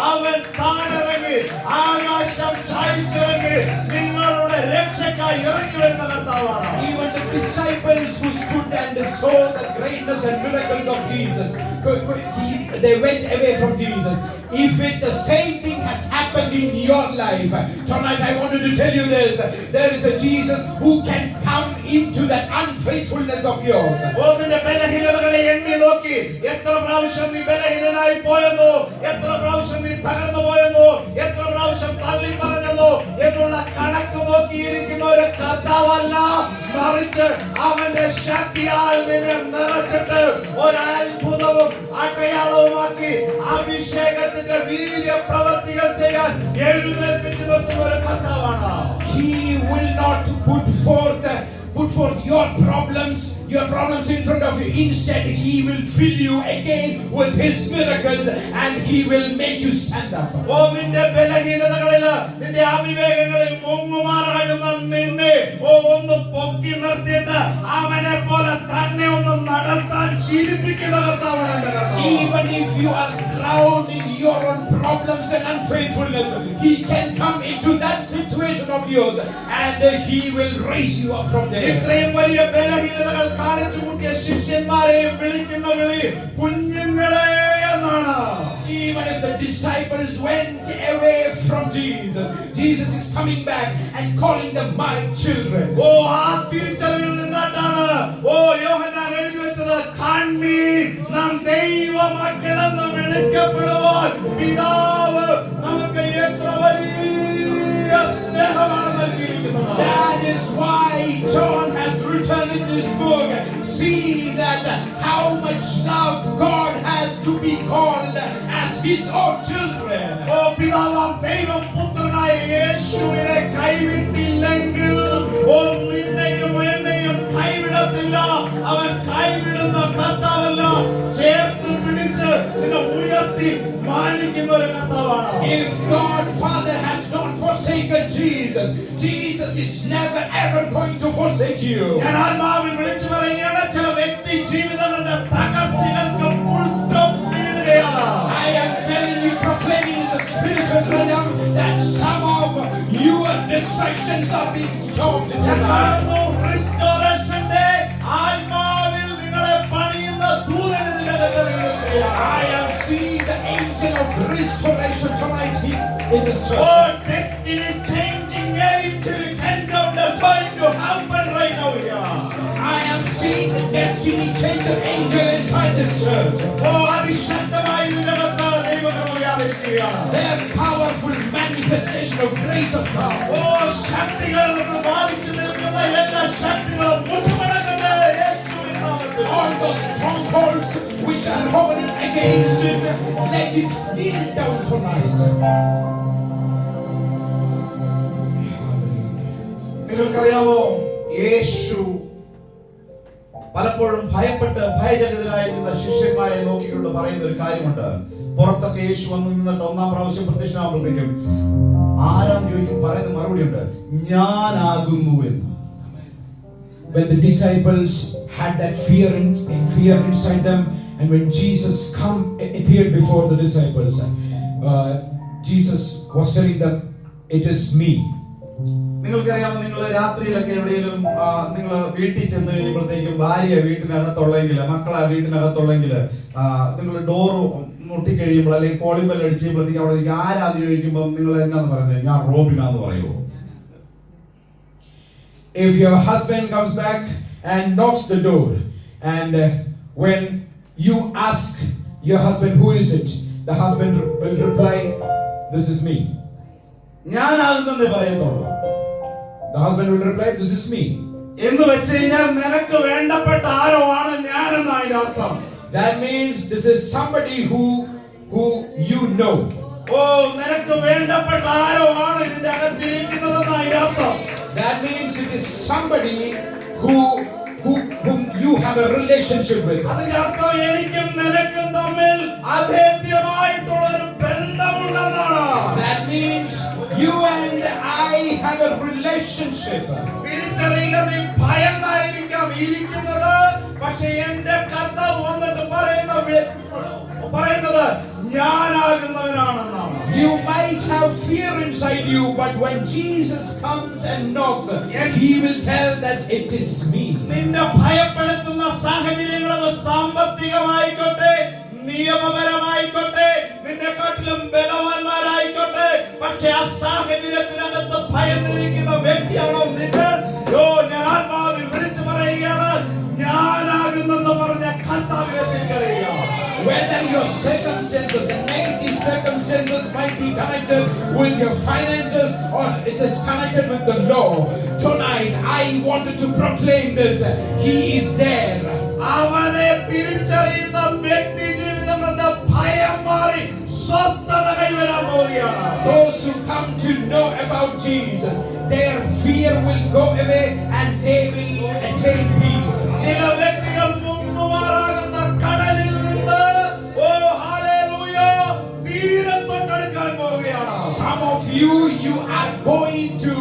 അവൻ താണിറങ്ങി ആകാശം ചായ്ച്ചിറങ്ങി നിങ്ങളുടെ രക്ഷയ്ക്കായി ഇറങ്ങി വരുന്ന കർത്താവാണ്. Even the disciples who stood and saw the greatness and miracles of Jesus, they went away from Jesus. If the same thing has happened in your life, tonight I wanted to tell you this: there is a Jesus who can come into that unfaithfulness of yours. നിന്റെ ബലഹീനതകളെ എണ്ണി നോക്കി എത്ര പ്രാവശ്യം നീ ബലഹീനനായി പോയെന്നോ, എത്ര പ്രാവശ്യം നീ തകർന്നു പോയെന്നോ, എത്ര പ്രാവശ്യം തള്ളി പറഞ്ഞെന്നോ എന്നുള്ള കണക്ക് നോക്കിയിരിക്കുന്ന ഒരു കർത്താവല്ല, മറിച്ച് അവന്റെ ശക്തിയാൽ നിന്നെ നിറച്ചിട്ട് ഒരു അത്ഭുതവും അടയാളവുമാക്കി അഭിഷേകത്തിന്റെ വീര്യ പ്രവൃത്തികൾ ചെയ്യാൻ എഴുന്നേൽപ്പിച്ചു നിർത്തുന്ന ഒരു കർത്താവാണ്. He will not put forth your problems in front of you. Instead, he will fill you again with his miracles and he will make you stand up. നിന്റെ ബലഹീനതകളിൽ, നിന്റെ അവിവേകങ്ങളിൽ മുങ്ങുമാറാകുന്ന നിന്നെ ഒന്ന് പൊക്കി നിർത്തിയിട്ട് അവനെ പോലെ തന്നെ ഒന്ന് നടത്താൻ ശീലിപ്പിക്കുന്ന കർത്താവാണ് എന്റെ കർത്താവ്. Even if you are drowned in your own problems and unfaithfulness, he can come into that situation of yours and he will raise you up from there. ഇത്രയും വലിയ ബലഹീനതകൾ കാണിച്ചു കൂട്ടിയ ശിഷ്യന്മാരെ വിളിക്കുന്ന വിളി കുഞ്ഞുങ്ങളെ എന്നാണ്. Even if the disciples went away from Jesus, Jesus is coming back and calling them my children. ആ തിരിച്ചറിവിൽ നിന്നിട്ടാണ് യോഹന്നാൻ എഴുതി വെച്ചത്, കണ്ണീർ നാം ദൈവമക്കളെന്ന് വിളിക്കപ്പെടുവാൻ പിതാവ് നമുക്ക് എത്ര വലിയ സ്നേഹമാണ് നൽകിയിരിക്കുന്നത്. That is why John has written in this book, see that how much love God has to be called as his own children. പിതാവാം ദൈവം പുത്രനായ യേശുവിനെ കൈവിട്ടില്ലെങ്കിൽ നിന്നെയും എന്നെയും കൈവിടത്തില്ല. അവൻ കൈവിടുന്ന കർത്താവല്ല, ചേർത്ത് പിടിച്ച് നിന്നെ ഉയർത്തി മാനിക്കുന്ന ഒരു കർത്താവാണ്. If God Father has not forsaken Jesus, Jesus is never ever going to forsake you. ഞാൻ ആത്മാവിൽ വിളിച്ചു പറയുകയാണ്, ചില വ്യക്തി ജീവിതങ്ങളുടെ തകർച്ചകൾക്ക് ഫുൾ സ്റ്റോപ്പ് ഇടുകയാണ്. I am telling you, proclaiming in the spiritual realm that some of your distractions are being stopped tonight. റിസ്റ്റോറേഷന്റെ ആത്മാവിൽ നിങ്ങളെ പണിയുന്ന ദൂതനെ നിങ്ങളുടെ I am seeing the angel of restoration tonight here in this church. Destiny changing angel encounter going to happen right now here. I am seeing the destiny changer angel inside this church. അതിശക്തമായി ഇതിനകത്ത് ദൈവകൃപ വ്യാപരിക്കുകയാണ്. Their powerful manifestation of grace of God. ശക്തികൾ ബാധിച്ചു നിൽക്കുന്ന എല്ലാ ശക്തികളും മുട്ടുമടങ്ങട്ടെ യേശുവിൻ നാമത്തിൽ. All those strongholds which are hovering against it, let it kneel down tonight. നിങ്ങൾക്കറിയാമോ, യേശു പലപ്പോഴും ഭയപ്പെട്ട് ഭയചകിതരായിരുന്ന ശിഷ്യന്മാരെ നോക്കിക്കൊണ്ട് പറയുന്ന ഒരു കാര്യമുണ്ട്. പുറത്തൊക്കെ യേശു വന്നു നിന്നിട്ട് ഒന്നാം പ്രാവശ്യം പ്രത്യക്ഷനാകുമ്പോഴത്തേക്കും ആരാന്ന് ചോദിക്കും, പറയുന്ന മറുപടി ഉണ്ട്, ഞാനാകുന്നു എന്ന്. When the disciples had that fear inside them, and when Jesus appeared before the disciples, Jesus was telling them, "It is me." നിങ്ങൾക്കറിയാമോ, നിങ്ങൾ രാത്രിയിലൊക്കെ എവിടെയെങ്കിലും നിങ്ങൾ വീട്ടിൽ ചെന്ന് കഴിയുമ്പോഴത്തേക്കും ഭാര്യ വീട്ടിനകത്തുള്ളെങ്കിൽ, മക്കളെ വീട്ടിനകത്തുള്ളെങ്കിൽ, നിങ്ങൾ ഡോർ മുട്ടിക്കഴിയുമ്പോൾ അല്ലെങ്കിൽ കോളിംഗ് ബെൽ അടിച്ച് കഴിയുമ്പോഴത്തേക്കും അവിടെ ആരാന്ന് ചോദിക്കുമ്പോൾ നിങ്ങൾ എന്നാന്ന് പറയുന്നത്, ഞാൻ റോബിനാന്ന് പറയുമോ? If your husband comes back and knocks the door, and when you ask your husband, "Who is it?" the husband will reply, "This is me." ഞാനാകുന്നേ പറയത്തുള്ളൂ. The husband will reply, "This is me." എന്ന് വെച്ച് കഴിഞ്ഞാൽ നിനക്ക് വേണ്ടപ്പെട്ട ആരോ ആണ് ഞാനെന്ന് അതിന്റെ അർത്ഥം. That means this is somebody who you know. ഓ, നിനക്ക് വേണ്ടപ്പെട്ട ആരോ ആണ് ഇതിന്റെ അകത്തിരിക്കുന്നതെന്ന് അതിന്റെ അർത്ഥം. That means it is somebody whom you have a relationship with. അതിന്റെ അർത്ഥം എനിക്കും നിനക്കും തമ്മിൽ അഭേദ്യമായിട്ടുള്ള ഒരു ബന്ധമുണ്ടെന്നാണ്. That means you and I have a relationship. തിരിച്ചറിയുക, നീ ഭയന്നായിരിക്കാം ഇരിക്കുന്നത്, പക്ഷെ എന്റെ കർത്താവ് വന്നിട്ട് പറയുന്നത് ഞാനാകുന്നവനാണെന്നാണ്. You might have fear inside you, but when Jesus comes and knocks, he will tell that it is me. നിന്നെ ഭയപ്പെടുത്തുന്ന സാഹചര്യങ്ങൾ, അത് സാമ്പത്തികമായിക്കോട്ടെ, നിയമപരമായിക്കോട്ടെ, നിന്നെക്കാട്ടിലും ബലവാന്മാരായിക്കോട്ടെ, പക്ഷെ ആ സാഹചര്യത്തിനകത്ത് ഭയന്നിരിക്കുന്ന വ്യക്തിയാണോ നിങ്ങൾ? ഞാൻ ആത്മാവിൽ വിളിച്ചു പറയുകയാണ്, ഞാനാകുന്നെന്ന് പറഞ്ഞ കർത്താവിനെ തിരിച്ചറിയുക. Whether your circumstances, the negative circumstances, might be connected with your finances or it is connected with the law, tonight I wanted to proclaim this. He is there. അവനെ തിരിച്ചറിയുന്ന വ്യക്തി ജീവിതം എന്ന ഭയം മാറി സ്വസ്ഥത കൈവരാൻ പോവുകയാണ്. Those who come to know about Jesus, their fear will go away and they will attain peace. ചില വ്യക്തികൾ മുങ്ങുമാറാകുന്ന കടലിൽ നിന്ന്, ഓ ഹല്ലേലൂയ, തീരത്തോട്ടടുക്കാൻ പോവുകയാണ്. Some of you are going to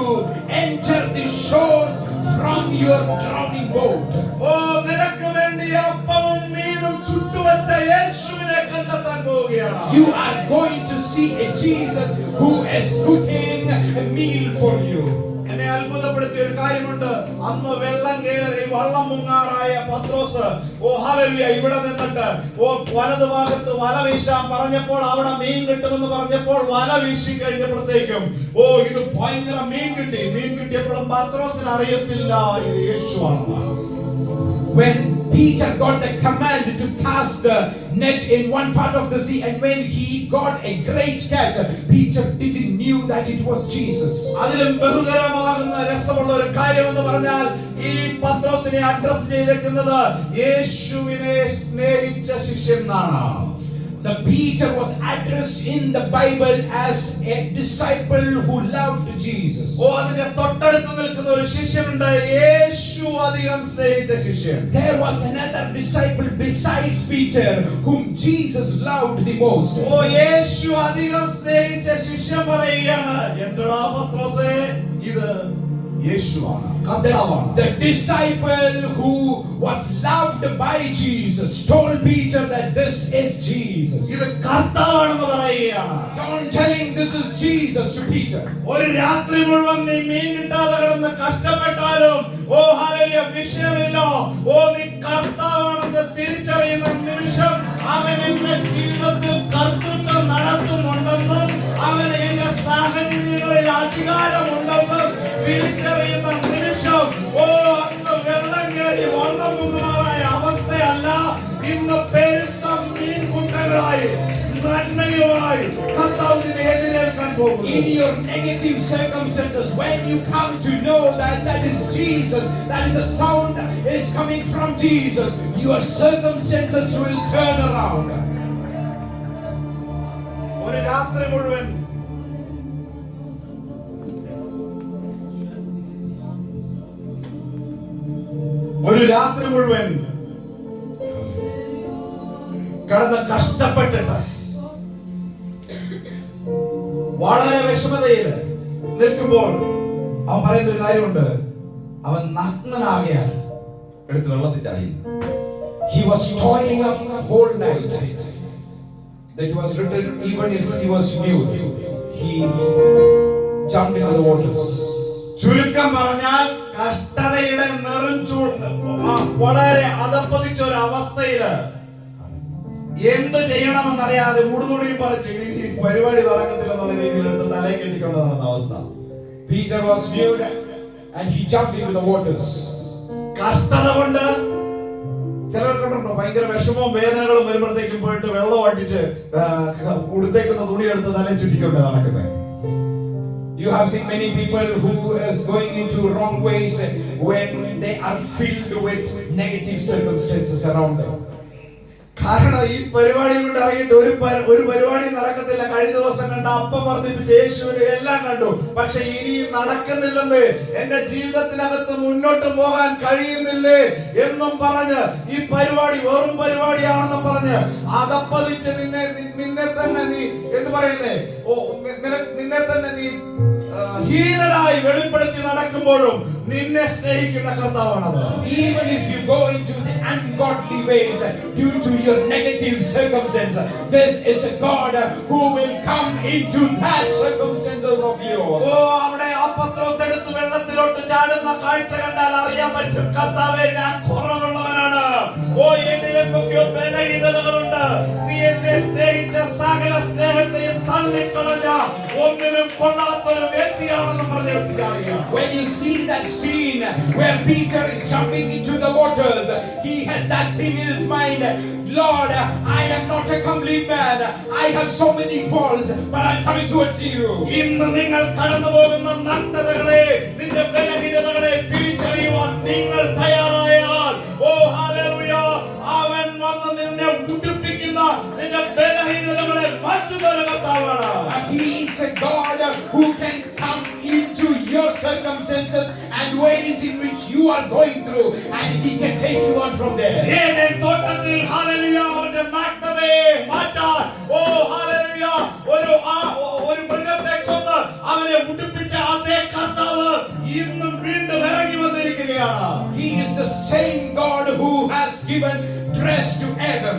enter the shores from your drowning boat. ഓ, നിനക്ക് വേണ്ടി അപ്പവും മീനും ചുട്ടുവച്ച യേശുവിനെ കണ്ടെത്താൻ പോവുകയാണ്. You are going to see a Jesus who is cooking a meal for you. എന്നെ അത്ഭുതപ്പെടുത്തിയ ഒരു കാര്യമുണ്ട്. അന്ന് വെള്ളം കയറി വള്ളം മുങ്ങാറായ പത്രോസ്, ഓ ഹല്ലേലൂയ, ഇവിടെ നിന്നിട്ട് വലതുഭാഗത്ത് വല വീശാൻ പറഞ്ഞപ്പോൾ, അവിടെ മീൻ കിട്ടുമെന്ന് പറഞ്ഞപ്പോൾ വല വീശി കഴിഞ്ഞപ്പോഴത്തേക്കും ഇത് ഭയങ്കര മീൻ കിട്ടിയപ്പോഴും പത്രോസിന് അറിയത്തില്ല ഇത് യേശുവാണെന്ന്. When Peter got the command to cast the net in one part of the sea, and when he got a great catch, Peter didn't knew that it was Jesus. അതിലും ബഹുകരമാകുന്ന രസമുള്ള ഒരു കാര്യം എന്ന് പറഞ്ഞാൽ, ഈ പത്രോസിനെ അഡ്രസ് ചെയ്തിരിക്കുന്നത് യേശുവിനെ സ്നേഹിച്ച ശിഷ്യൻ എന്നാണ്. The Peter was addressed in the Bible as a disciple who loved Jesus. അതിന്റെ തൊട്ടടുത്ത് നിൽക്കുന്ന ഒരു ശിഷ്യനുണ്ട്, യേശു അധികം സ്നേഹിച്ച ശിഷ്യൻ. There was another disciple besides Peter whom Jesus loved the most. യേശു അധികം സ്നേഹിച്ച ശിഷ്യൻ പറയുകയാണ്, എന്റെടാ പത്രോസേ, ഇത് യേശുവാണ്, കർത്താവാണ്. The disciple who was loved by Jesus told Peter that this is Jesus. ഇത് കർത്താവാണെന്ന് പറയുകയാണ്. John telling this is Jesus to Peter. ഒരു രാത്രി മുഴുവൻ നീ മീൻ കിട്ടാതെ കിടന്ന് കഷ്ടപ്പെട്ടാലും ഹല്ലേലൂയ, വിഷയമില്ല. നീ കർത്താവാണെന്ന് തിരിച്ചറിയുന്ന നിമിഷം അവൻ എന്റെ ജീവിതത്തിൽ കർത്തൃത്വം നടത്തുന്നുണ്ടെന്നും അവൻ എന്റെ സാഹചര്യങ്ങളിൽ അധികാരമുണ്ടെന്നും തിരിച്ചറിയുന്ന നിമിഷം, അന്ന് വെള്ളം കയറി വള്ളം മുങ്ങുമാറായ അവസ്ഥയല്ല, ഇന്ന് പെരുത്ത മീൻ കുട്ടകളായി നന്മയുമായി കർത്താവിനെ എതിരേൽക്കാൻ പോകുന്നു. In your negative circumstances, when you come to know that is Jesus, that is a sound is coming from Jesus, your circumstances will turn around. ഒരു രാത്രി മുഴുവൻ കടന്ന് കഷ്ടപ്പെട്ടിട്ട് വളരെ വിഷമതയില് നിൽക്കുമ്പോൾ അവൻ പറയുന്ന ഒരു കാര്യമുണ്ട്. അവൻ നഗ്നനാകയാൽ എടുത്ത് വെള്ളത്തിൽ ചാടിയിരുന്നു. He was toiling up whole night. That was written, even if he was nude, he jumped into the waters. ചുരുക്കം പറഞ്ഞാൽ കഷ്ടതയുടെ വളരെ അധപ്പതിച്ച ഒരു അവസ്ഥയില് എന്ത് ചെയ്യണമെന്നറിയാതെ മുടുതുണിയും പറിച്ച് ഈ പരിപാടി നടക്കത്തില്ലെന്നുള്ള രീതിയിൽ എടുത്ത് തലയെ കെട്ടിക്കൊണ്ട് നടന്ന അവസ്ഥ. Peter was nude and he jumped into the waters. കഷ്ടത കൊണ്ട് ചിലർക്കുണ്ടോ ഭയങ്കര വിഷമവും വേദനകളും വരുമ്പോഴത്തേക്കും പോയിട്ട് വെള്ളം അടിച്ച് ഉടുത്തേക്കുന്ന തുണി എടുത്ത് തലയെ ചുറ്റിക്കൊണ്ട് നടക്കുന്നത്. You have seen many people who is going into wrong ways when they are filled with negative circumstances around them. കാരണം ഈ പരിപാടി കൊണ്ട് ഇറങ്ങിയിട്ട് ഒരു പരിപാടി നടക്കത്തില്ല. കഴിഞ്ഞ ദിവസം കണ്ട അപ്പം വർദ്ധിപ്പിച്ച് യേശുവിനെ എല്ലാം കണ്ടു, പക്ഷെ ഇനി നടക്കുന്നില്ലെന്ന്, എന്റെ ജീവിതത്തിനകത്ത് മുന്നോട്ട് പോകാൻ കഴിയുന്നില്ലേ എന്നും പറഞ്ഞ് ഈ പരിപാടി വെറും പരിപാടിയാണെന്ന് പറഞ്ഞ് അതപ്പതിച്ച് നിന്നെ തന്നെ നീ എന്ന് പറയുന്നേ നിന്നെ തന്നെ നീ ഹീനരായി വെളിപ്പെടുത്തി നടക്കുമ്പോഴും നിന്നെ സ്നേഹിക്കുന്ന കർത്താവാണത്. Even if you go into the ungodly ways due to your negative circumstances, this is a God who will come into that circumstances of yours. അവിടെ ആ പത്രോസ് എടുത്ത് വെള്ളത്തിലോട്ട് ചാടുന്ന കാഴ്ച കണ്ടാൽ അറിയാൻ പറ്റും, കർത്താവേ ഞാൻ കുറവുള്ളവനാണ്, എന്നിൽ എന്തൊക്കെയോ ബലഹീനതകളുണ്ട്, നീ എന്നെ സ്നേഹിച്ച സകല സ്നേഹത്തെയും തള്ളിക്കളഞ്ഞ ഒന്നിനും കൊള്ളാത്തൊരു വ്യക്തിയാണെന്ന് പറഞ്ഞെടുത്തില്ല. When you see that scene where Peter is jumping into the waters, he has that thing in his mind, Lord, I am not a complete man, I have so many faults, but I'm coming towards you. ഇന്ന് നിങ്ങൾ കടന്നു പോകുന്ന നഗ്നതകളെ, നിന്റെ ബലഹീനതകളെ തിരിച്ചറിയുവാൻ നിങ്ങൾ തയ്യാറായാൽ, hallelujah, അവൻ വന്ന് നിന്നെ ഉടുപ്പിക്കുന്ന നിന്റെ ബലഹീനതകളെ മാറ്റുന്ന കർത്താവാണ്. He is a God who can come into your circumstances and ways in which you are going through, and he can take you out from there. Eden തോട്ടത്തിൽ ഹല്ലേലൂയ അവന്റെ നഗ്നതയെ മാറ്റാൻ ഹല്ലേലൂയ ഒരു മൃഗത്തെ കൊന്ന് അവനെ ഉടുപ്പിച്ച അതേ കർത്താവ് ഇന്നും വീണ്ടും ഇറങ്ങി വന്നിരിക്കുകയാണ്. He is the same God who has given dress to Adam.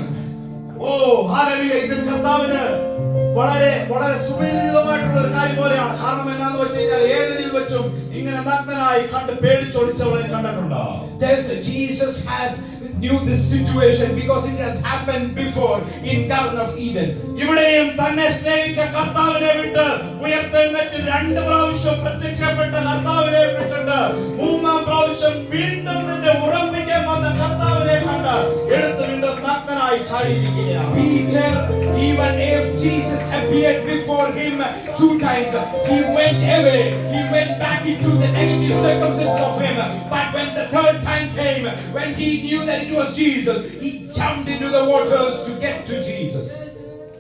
Hallelujah, ഇത് കർത്താവിന് വളരെ വളരെ സുപരിചിതമായിട്ടുള്ള ഒരു കാര്യം പോലെയാണ്. കാരണം എന്നാന്ന് വെച്ച് കഴിഞ്ഞാൽ ഏതെങ്കിലും വെച്ചും ഇങ്ങനെ നഗ്നനായി കണ്ട് പേടിച്ചൊളിച്ചവരെ കണ്ടിട്ടുണ്ടോ? Jesus has knew this situation because it has happened before in Garden of Eden. ഇവിടെയും തന്നെ സ്നേഹിച്ച കർത്താവിനെ വിട്ട് ഉയർത്തെഴുന്നേറ്റ് 2 പ്രാവശ്യം പ്രത്യക്ഷപ്പെട്ട കർത്താവിനെ വിട്ടിട്ട് 3-ാം പ്രാവശ്യം വീണ്ടും നിന്റെ ഉറപ്പിക്കാൻ വന്ന കർത്താവിനെ കണ്ട് എടുത്ത് വീണ്ടും നഗ്നനായി ചാടിയിരിക്കുകയാണ്. Peter, even if Jesus appeared before him 2 times, he went away. He went back into the negative circumstances of him. But when the 3rd time came, when he knew that it was Jesus, he jumped into the waters to get to Jesus.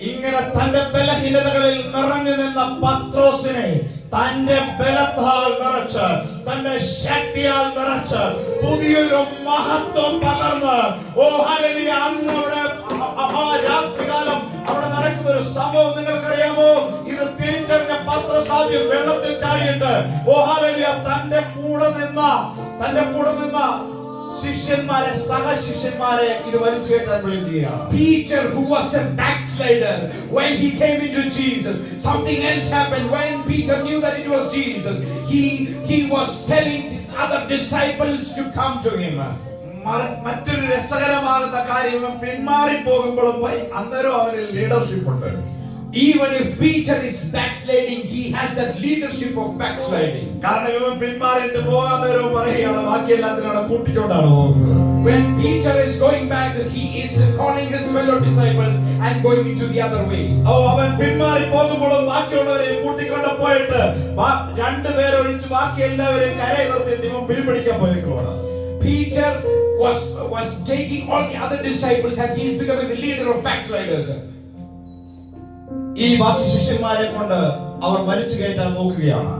ഇങ്ങനെ തന്റെ ബലഹീനതകളിൽ നിറഞ്ഞു നിന്ന പത്രോസിനെ തന്റെ ബലത്താൽ നിറച്ച് തന്റെ ശക്തിയാൽ നിറച്ച് പുതിയൊരു മഹത്വം പകർന്ന് ഹല്ലേലൂയ, അന്ന് അവിടെ ആ രാത്രികാലം അവിടെ നടക്കുന്ന ഒരു സംഭവം നിങ്ങൾക്കറിയാമോ? ഇത് തിരിച്ചറിഞ്ഞ പത്രോസ് ആദ്യം വെള്ളത്തിൽ ചാടിയിട്ട് ഹല്ലേലൂയ തന്റെ കൂടെ നിന്ന ശിഷ്യന്മാരെ സഹശിഷ്യന്മാരെ ഇത് വലിച്ചു കയറ്റാൻ വിളിക്കുകയാണ്. Peter, who was a backslider, when he came into Jesus, something else happened. When Peter knew that it was Jesus, he was telling his other disciples to come to him. മറ്റൊരു രസകരമാകുന്ന കാര്യം, പിന്മാറി പോകുമ്പോഴും അന്നേരം അവന് ലീഡർഷിപ്പ് ഉണ്ട്. Even if Peter is backsliding, he has that leadership of backsliding. കാരണം ഇവൻ പിന്മാറിയിട്ട് പോകാൻ നേരം പറയുകയാണ്, ബാക്കി എല്ലാത്തിനും കൂട്ടിക്കൊണ്ടാണ് പോകുന്നത്. When Peter is going back, he is calling his fellow disciples and going into the other way. അവൻ പിന്മാറി പോകുമ്പോഴും ബാക്കിയുള്ളവരെ കൂട്ടിക്കൊണ്ട് പോയിട്ട് 2 പേരെ ഒഴിച്ച് ബാക്കി എല്ലാവരെയും കരയിൽ നിർത്തിയിട്ട് ഇവൻ പിടിക്കാൻ പോയേക്കുവാണ്. Peter was taking all the other disciples and he is becoming the leader of backsliders. ഈ ബാക്കി ശിഷ്യന്മാരെ കൊണ്ട് അവർ വലിച്ചു കയറ്റാൻ നോക്കുകയാണ്.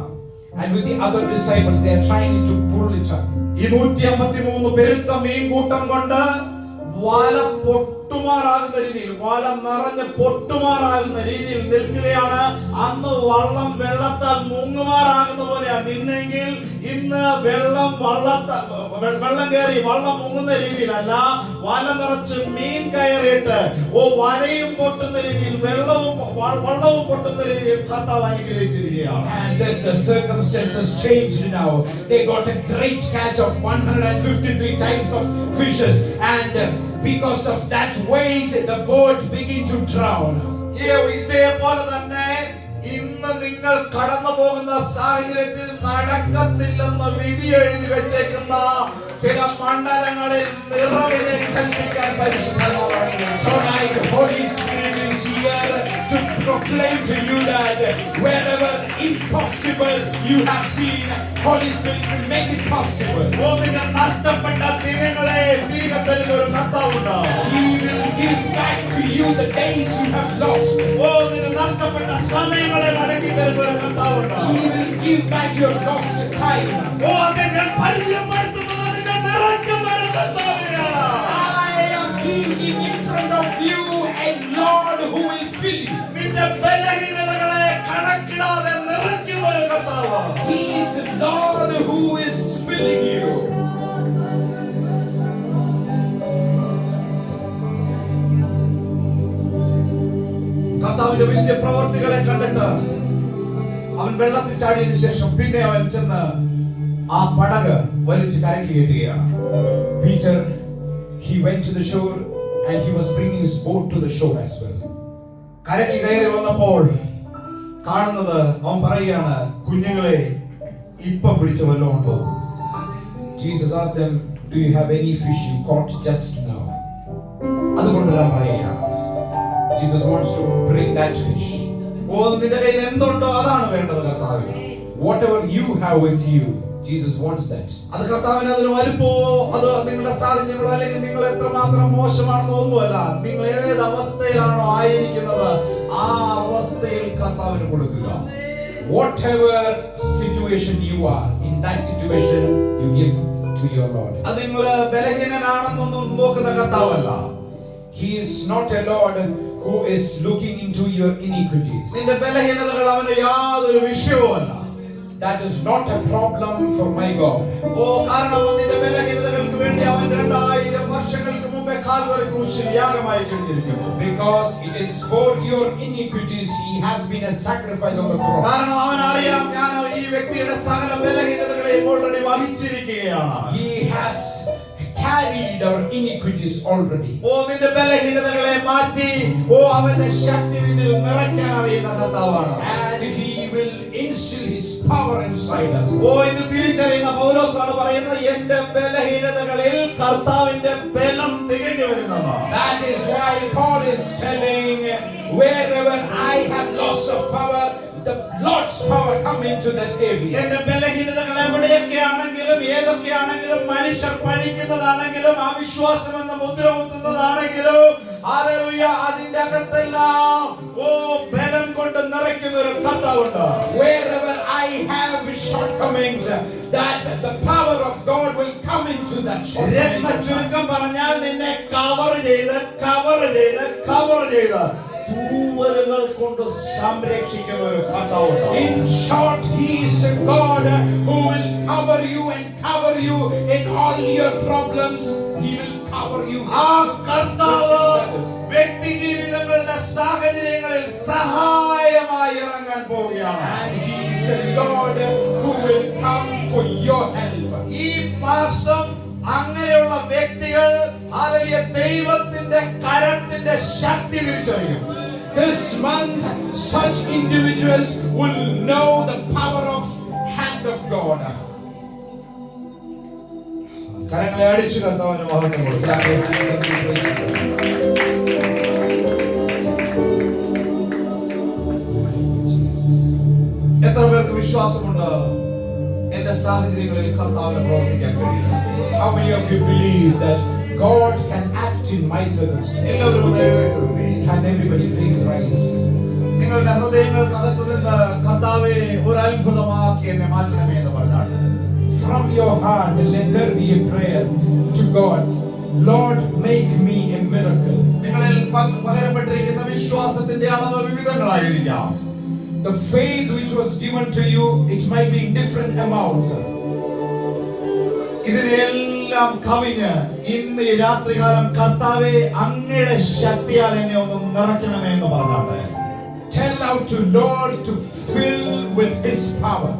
And with the other disciples, they are trying to pull it up. ഈ 153 പെരുത്ത മീൻകൂട്ടം കൊണ്ട് വല പൊട്ടുമാറാകുന്ന രീതിയിൽ, വല നിറഞ്ഞ് പൊട്ടുമാറാകുന്ന രീതിയിൽ നിൽക്കുകയാണ്. അന്ന് വെള്ളത്താൽ മുങ്ങുമാറാകുന്ന പോലെയാണ് നിന്നെങ്കിൽ ഇന്ന് വെള്ളം കയറി വള്ളം മുങ്ങുന്ന രീതിയിലല്ല, വല നിറച്ച് മീൻ കയറിയിട്ട് വലയും പൊട്ടുന്ന രീതിയിൽ വള്ളവും പൊട്ടുന്ന രീതിയിൽ കർത്താവ് അനുഗ്രഹിച്ചിരിക്കുകയാണ്. And as the circumstances changed now, they got a great catch of 153 types of fishes, and because of that weight, the boat began to drown. ഇതേപോലെ തന്നെ ഇന്ന് നിങ്ങൾ കടന്നു പോകുന്ന സാഹചര്യത്തിൽ നടക്കത്തില്ലെന്ന് വിധി എഴുതി വെച്ചേക്കുന്ന ചില മണ്ഡലങ്ങളിൽ നിറവിനെ കൽപ്പിക്കാൻ പരിശുദ്ധാത്മാവ് പറയുന്നു. Tonight, Holy Spirit is here to proclaim to you that wherever impossible you have seen, Holy Spirit will make it possible. നിന്റെ നഷ്ടപ്പെട്ട ദിനങ്ങളെ തിരികെ തരുന്ന ഒരു കർത്താവുണ്ട്. He will give back to you the days you have lost. നിന്റെ നഷ്ടപ്പെട്ട സമയങ്ങളെ മടക്കി തരുന്ന ഒരു കർത്താവുണ്ട്. He will give back your lost time. അതിനെ പരിചയപ്പെടുത്തുന്നത് നിന്റെ നിറയ്ക്കുന്ന ഒരു കർത്താവിനെയാണ്. I am giving in front of you a Lord who will fill you. നിന്റെ ബലഹീനതകളെ കണക്കിടാതെ നിറയ്ക്കുന്ന ഒരു കർത്താവ്. He is the Lord who is filling you. കർത്താവിന്റെ വലിയ പ്രവർത്തികളെ കണ്ടിട്ട് അവൻ വെള്ളത്തിൽ ചാടിയതിനു ശേഷം പിന്നെ അവൻ ചെന്ന് ആ പടക് വലിച്ച് കരയ്ക്ക് കയറ്റുകയാണ്. Peter, he went to the shore and he was bringing his boat to the shore as well. കരയ്ക്ക് കയറി വന്നപ്പോൾ കാണുന്നത് അവൻ പറയുകയാണ്, കുഞ്ഞുങ്ങളെ ഇപ്പം പിടിച്ച വല്ലതും ഉണ്ടോ? Jesus asked them, do you have any fish you caught just now? അതുകൊണ്ട് ഞാൻ പറയുകയാണ്, Jesus wants to bring that fish. നിന്റെ കയ്യിൽ എന്തുണ്ടോ അതാണ് വേണ്ടത് കർത്താവിന്. Whatever you have with you, Jesus wants that. അത് കർത്താവിന് അതിന് വലിപ്പമോ അത് നിങ്ങളുടെ സാഹചര്യങ്ങളോ അല്ലെങ്കിൽ നിങ്ങൾ എത്രമാത്രം മോശമാണെന്നോ ഒന്നുമല്ല. നിങ്ങൾ ഏത് അവസ്ഥയിലാണോ ആയിരിക്കുന്നത് ആ അവസ്ഥയിൽ കർത്താവിന് കൊടുക്കുക. Whatever situation you are, in that situation you give to your Lord. അത് നിങ്ങൾ ബലഹീനനാണെന്നൊന്നും നോക്കുന്ന കർത്താവല്ല. He is not a Lord who is looking into your iniquities. നിന്റെ ബലഹീനതകൾ അവന് യാതൊരു വിഷയവുമല്ല. That is not a problem for my God. കാരണം നിന്റെ ബലഹീനതകൾക്ക് വേണ്ടി അവൻ 2000 വർഷങ്ങൾക്ക് മുമ്പേ കാൽവരി ക്രൂശിൽ യാഗമായി കഴിഞ്ഞിരിക്കുന്നു. Because it is for your iniquities he has been a sacrifice on the cross. കാരണം അവൻ അറിയാം ഞാൻ ഈ വ്യക്തിയുടെ സകല ബലഹീനതകളെയും already വഹിച്ചിരിക്കുകയാണ്. He has carried our iniquities already. നിന്റെ ബലഹീനതകളെ മാറ്റി അവന്റെ ശക്തി നിന്നിൽ നിറയ്ക്കാൻ അറിയുന്ന കർത്താവാണ്. And he will instill his power inside us. ഇത് തിരിച്ചറിയുന്ന പൗലോസാണ് പറയുന്നത്, എന്റെ ബലഹീനതകളിൽ കർത്താവിന്റെ ബലം തികഞ്ഞു വരുന്നതാണ്. That is why Paul is telling, wherever I have loss of power, the Lord's power come into that area. എന്റെ ബലഹീനതകൾ എവിടെയൊക്കെയാണെങ്കിലും ഏതൊക്കെയാണെങ്കിലും മനുഷ്യർ പഴിക്കുന്നതാണെങ്കിലും അവിശ്വാസം എന്ന മുദ്ര കുത്തുന്നതാണെങ്കിലും ഹല്ലേലൂയ അതിന്റെ അകത്തെല്ലാം ബലം കൊണ്ട് നിറയ്ക്കുന്ന ഒരു കർത്താവുണ്ട്. Wherever I have shortcomings, that the power of God will come into that shortcomings. ചുരുക്കം പറഞ്ഞാൽ നിന്നെ കവർ ചെയ്ത് തൂവലുകൾ കൊണ്ട് സംരക്ഷിക്കുന്ന ഒരു കർത്താവുണ്ട്. In short, he is a God who will cover you and cover you in all your problems. He will cover you. ആ കർത്താവ് വ്യക്തി ജീവിതങ്ങളുടെ സാഹചര്യങ്ങളിൽ സഹായമായി ഇറങ്ങാൻ പോവുകയാണ്. And he is a God who will come for your help. ഈ മാസം അങ്ങനെയുള്ള വ്യക്തികൾ ഹല്ലേലൂയ ദൈവത്തിന്റെ കരത്തിന്റെ ശക്തി തിരിച്ചറിയും. This month, such individuals will know the power of hand of God. കരങ്ങളെ അടിച്ചു കർത്താവിന് മഹത്വം കൊടുക്കാം. എത്ര പേർക്ക് വിശ്വാസമുണ്ട് എന്റെ സാഹചര്യങ്ങളിൽ കർത്താവിന് പ്രവർത്തിക്കാൻ കഴിയും? How many of you believe that God can act in my circumstances? എല്ലാവരും ഒന്ന് എഴുന്നേറ്റ് നിന്നേ. Can everybody please rise? നിങ്ങളുടെ ഹൃദയങ്ങൾക്കകത്ത് നിന്ന് കർത്താവേ ഒരു അത്ഭുതമാക്കി എന്നെ മാറ്റണമേ എന്ന് പറഞ്ഞാണ്. From your heart, let there be a prayer to God. Lord, make me a miracle. നിങ്ങളിൽ പകരപ്പെട്ടിരിക്കുന്ന വിശ്വാസത്തിന്റെ അളവ് വിവിധങ്ങളായിരിക്കാം. The faith which was given to you, it might be in different amounts. ഇതിനെല്ലാം കവിഞ്ഞ് ഇന്ന് ഈ രാത്രികാലം കർത്താവേ അങ്ങയുടെ ശക്തിയാൽ എന്നെ ഒന്ന് നിറയ്ക്കണമേ എന്ന് പറഞ്ഞാട്ടെ. Tell out to Lord to fill with His power.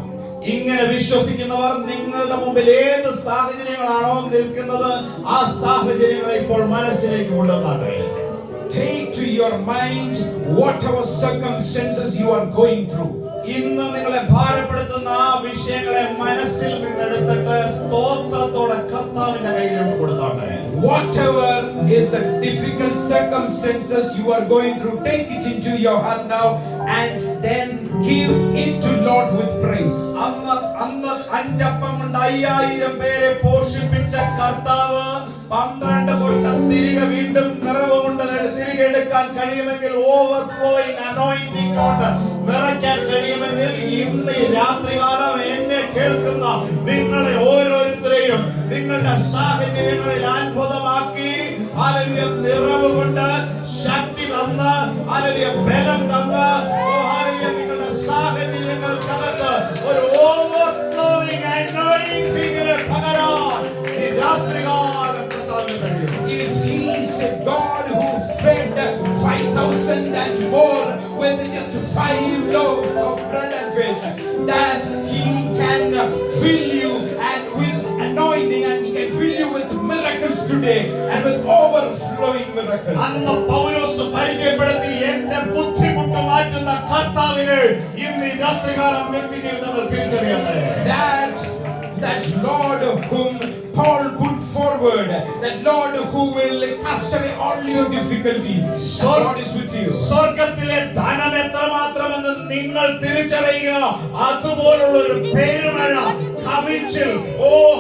ഇങ്ങനെ വിശ്വസിക്കുന്നവർ നിങ്ങളുടെ മുമ്പിൽ ഏത് സാഹചര്യങ്ങളാണോ നിൽക്കുന്നത് ആ സാഹചര്യങ്ങളെ ഇപ്പോൾ മനസ്സിലേക്ക് കൊണ്ടുവന്നാട്ടെ. Take to your mind whatever circumstances you are going through. ഇന്ന് നിങ്ങളെ ഭാരപ്പെടുത്തുന്ന ആ വിഷയങ്ങളെ മനസ്സിൽ നിന്നെടുത്തിട്ട് സ്തോത്രത്തോടെ കർത്താവിന്റെ കയ്യിലോട്ട് കൊടുത്താട്ടെ. Whatever is the difficult circumstances you are going through, take it into your heart now and then give it to Lord with praise. അന്ന് അഞ്ചപ്പം കൊണ്ട് 5000 പേരെ പോഷിപ്പിച്ച കർത്താവ് 12 കൊട്ട തിരികെ വീണ്ടും നിറവ് കൊണ്ട് തിരികെ എടുക്കാൻ കഴിയുമെങ്കിൽ ഓവർഫ്ലോയിങ് അനോയിന്റിംഗ് കൊണ്ട് നിറയ്ക്കാൻ കഴിയുമെങ്കിൽ ഇന്ന് ഈ രാത്രികാലം എന്നെ കേൾക്കുന്ന നിങ്ങളെ ഓരോരുത്തരെയും നിങ്ങളുടെ സാഹചര്യങ്ങളിൽ അത്ഭുതമാക്കി ഹല്ലേലൂയ നിറവ് കൊണ്ട് ശക്തി തന്ന് ഹല്ലേലൂയ ബലം തന്ന് ഹല്ലേലൂയ നിങ്ങളുടെ സാഹചര്യങ്ങൾക്കകത്ത് ഒരു ഓവർഫ്ലോയിങ് അനോയിന്റിംഗിനെ പകരാൻ ഈ രാത്രികാലം കർത്താവിന് കഴിയും. If He is a God who fed 5,000 and more with just 5 loaves of bread and fish, that He can fill you and with anointing, and He can fill you with miracles today and with overflowing miracles. അന്ന് പൗലോസ് പരിചയപ്പെടുത്തി എന്റെ ബുദ്ധിമുട്ട് മാറ്റുന്ന കർത്താവിനെ ഇന്ന് ഈ രാത്രികാലം വ്യക്തി ജീവിതങ്ങൾ തിരിച്ചറിയട്ടെ. That Lord whom Paul put forward, that Lord who will cast away all your difficulties. God is with you. സ്വർഗ്ഗത്തിലെ ധനം എത്രമാത്രമെന്ന് നിങ്ങൾ തിരിച്ചറിയുക. അതുപോലുള്ള ഒരു പെരുമഴ കവിച്ചിൽ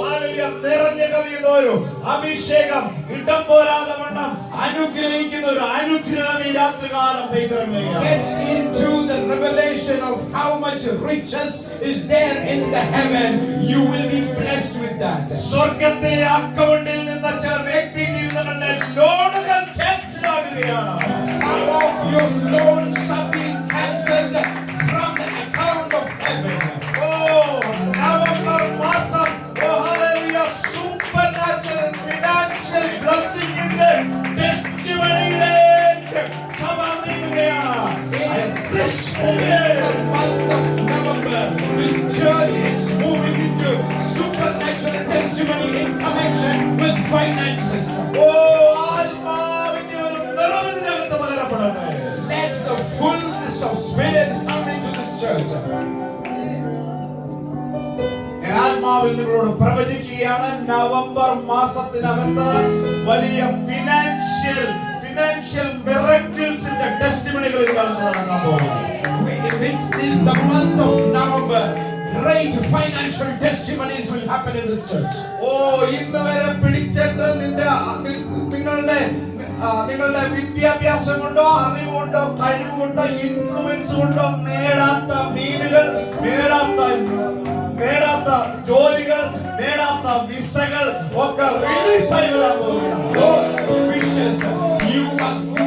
ഹല്ലേലൂയ നിറഞ്ഞു കവിയുന്ന ഒരു അഭിഷേകം ഇടം പോരാതെ വണ്ണം അനുഗ്രഹിക്കുന്ന ഒരു അനുഗ്രഹം ഈ രാത്രികാലം പെയ്തിറങ്ങുക. Get into the revelation of how much riches is there in the heaven. You will be blessed with that. സ്വർഗ്ഗത്തിലെ അക്കൗണ്ടിൽ നിന്ന് ചില വ്യക്തി ജീവിതങ്ങളുടെ ലോണുകൾ cancel ആകുകയാണ്. Some of your loans are being cancelled from the account of heaven. November മാസം hallelujah supernatural financial blessing ന്റെ ടെസ്റ്റിമണിയിലേക്ക് സഭ നീങ്ങുകയാണ്. The month of November, this church is moving into supernatural testimony in connection with finances. ആത്മാവിന്റെ ഒരു നിറവ് ഇതിനകത്ത് പകരപ്പെടട്ടെ. Let the fullness of Spirit come into this church. ഞാൻ ആത്മാവിൽ നിങ്ങളോട് പ്രവചിക്കുകയാണ്. നവംബർ മാസത്തിനകത്ത് വലിയ ഫിനാൻഷ്യൽ മിറക്കിൾസിന്റെ ടെസ്റ്റിമണികൾ ഇതിനകത്ത് നടക്കാൻ പോകുന്നു. In the month of November, great financial testimonies will happen in this church. ഇന്ന് വരെ പിടിച്ചിട്ട് നിങ്ങളുടെ വിദ്യാഭ്യാസം കൊണ്ടോ അറിവ് കൊണ്ടോ കഴിവ് കൊണ്ടോ ഇൻഫ്ലുവൻസ് കൊണ്ടോ നേടാത്ത മീനുകൾ, നേടാത്ത ജോലികൾ, നേടാത്ത വിസകൾ ഒക്കെ റിലീസായി വരാൻ പോവുകയാണ്. Those fishes you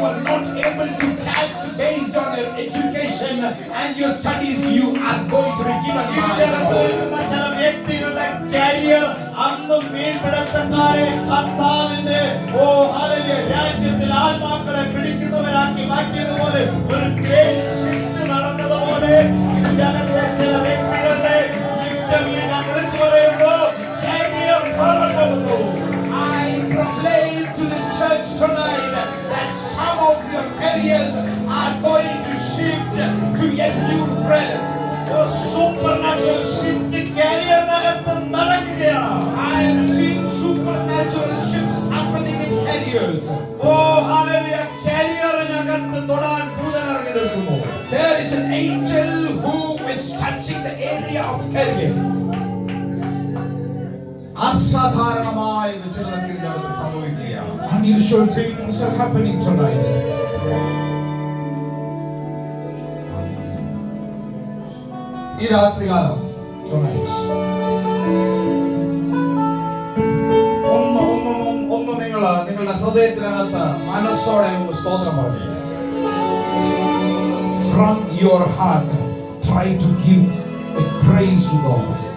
are not able to catch based on your education and your studies, you are going to be given back. ചില വ്യക്തികളുടെ കരിയർ അന്ന് മീൻപിടുത്തക്കാരെ കർത്താവിന്റെ ഹല്ലേലൂയ രാജ്യത്തിൽ ആത്മാക്കളെ പിടിക്കുന്നവരാക്കി മാറ്റിയതുപോലെ ഒരു ഗ്രേറ്റ് ഷിഫ്റ്റ് നടന്നതുപോലെ ഇതിന്റെ അകത്തെ ചില വ്യക്തികളുടെ ഞാൻ വിളിച്ചു പറയുന്നു career മാറപ്പെടുന്നു. I proclaim to this church tonight that some of your careers are going to shift to a new realm. Supernatural shift കരിയറിനകത്ത് നടക്കുകയാണ്. I am seeing supernatural shifts happening in careers. Hallelujah കരിയറിനകത്ത് തൊടാൻ ദൂതൻ ഇറങ്ങി നിൽക്കുന്നു. There is an angel who is touching the area of career. അസാധാരണമായത് ചിലതൊക്കെ ഇതിനകത്ത് സംഭവിക്കുകയാണ്. Unusual things are happening tonight. ഈ രാത്രികാലം Tonight. ഒന്ന് നിങ്ങൾ നിങ്ങളുടെ ഹൃദയത്തിനകത്ത് മനസ്സോടെ സ്തോത്രം പറഞ്ഞു. From your heart, try to give a praise to God.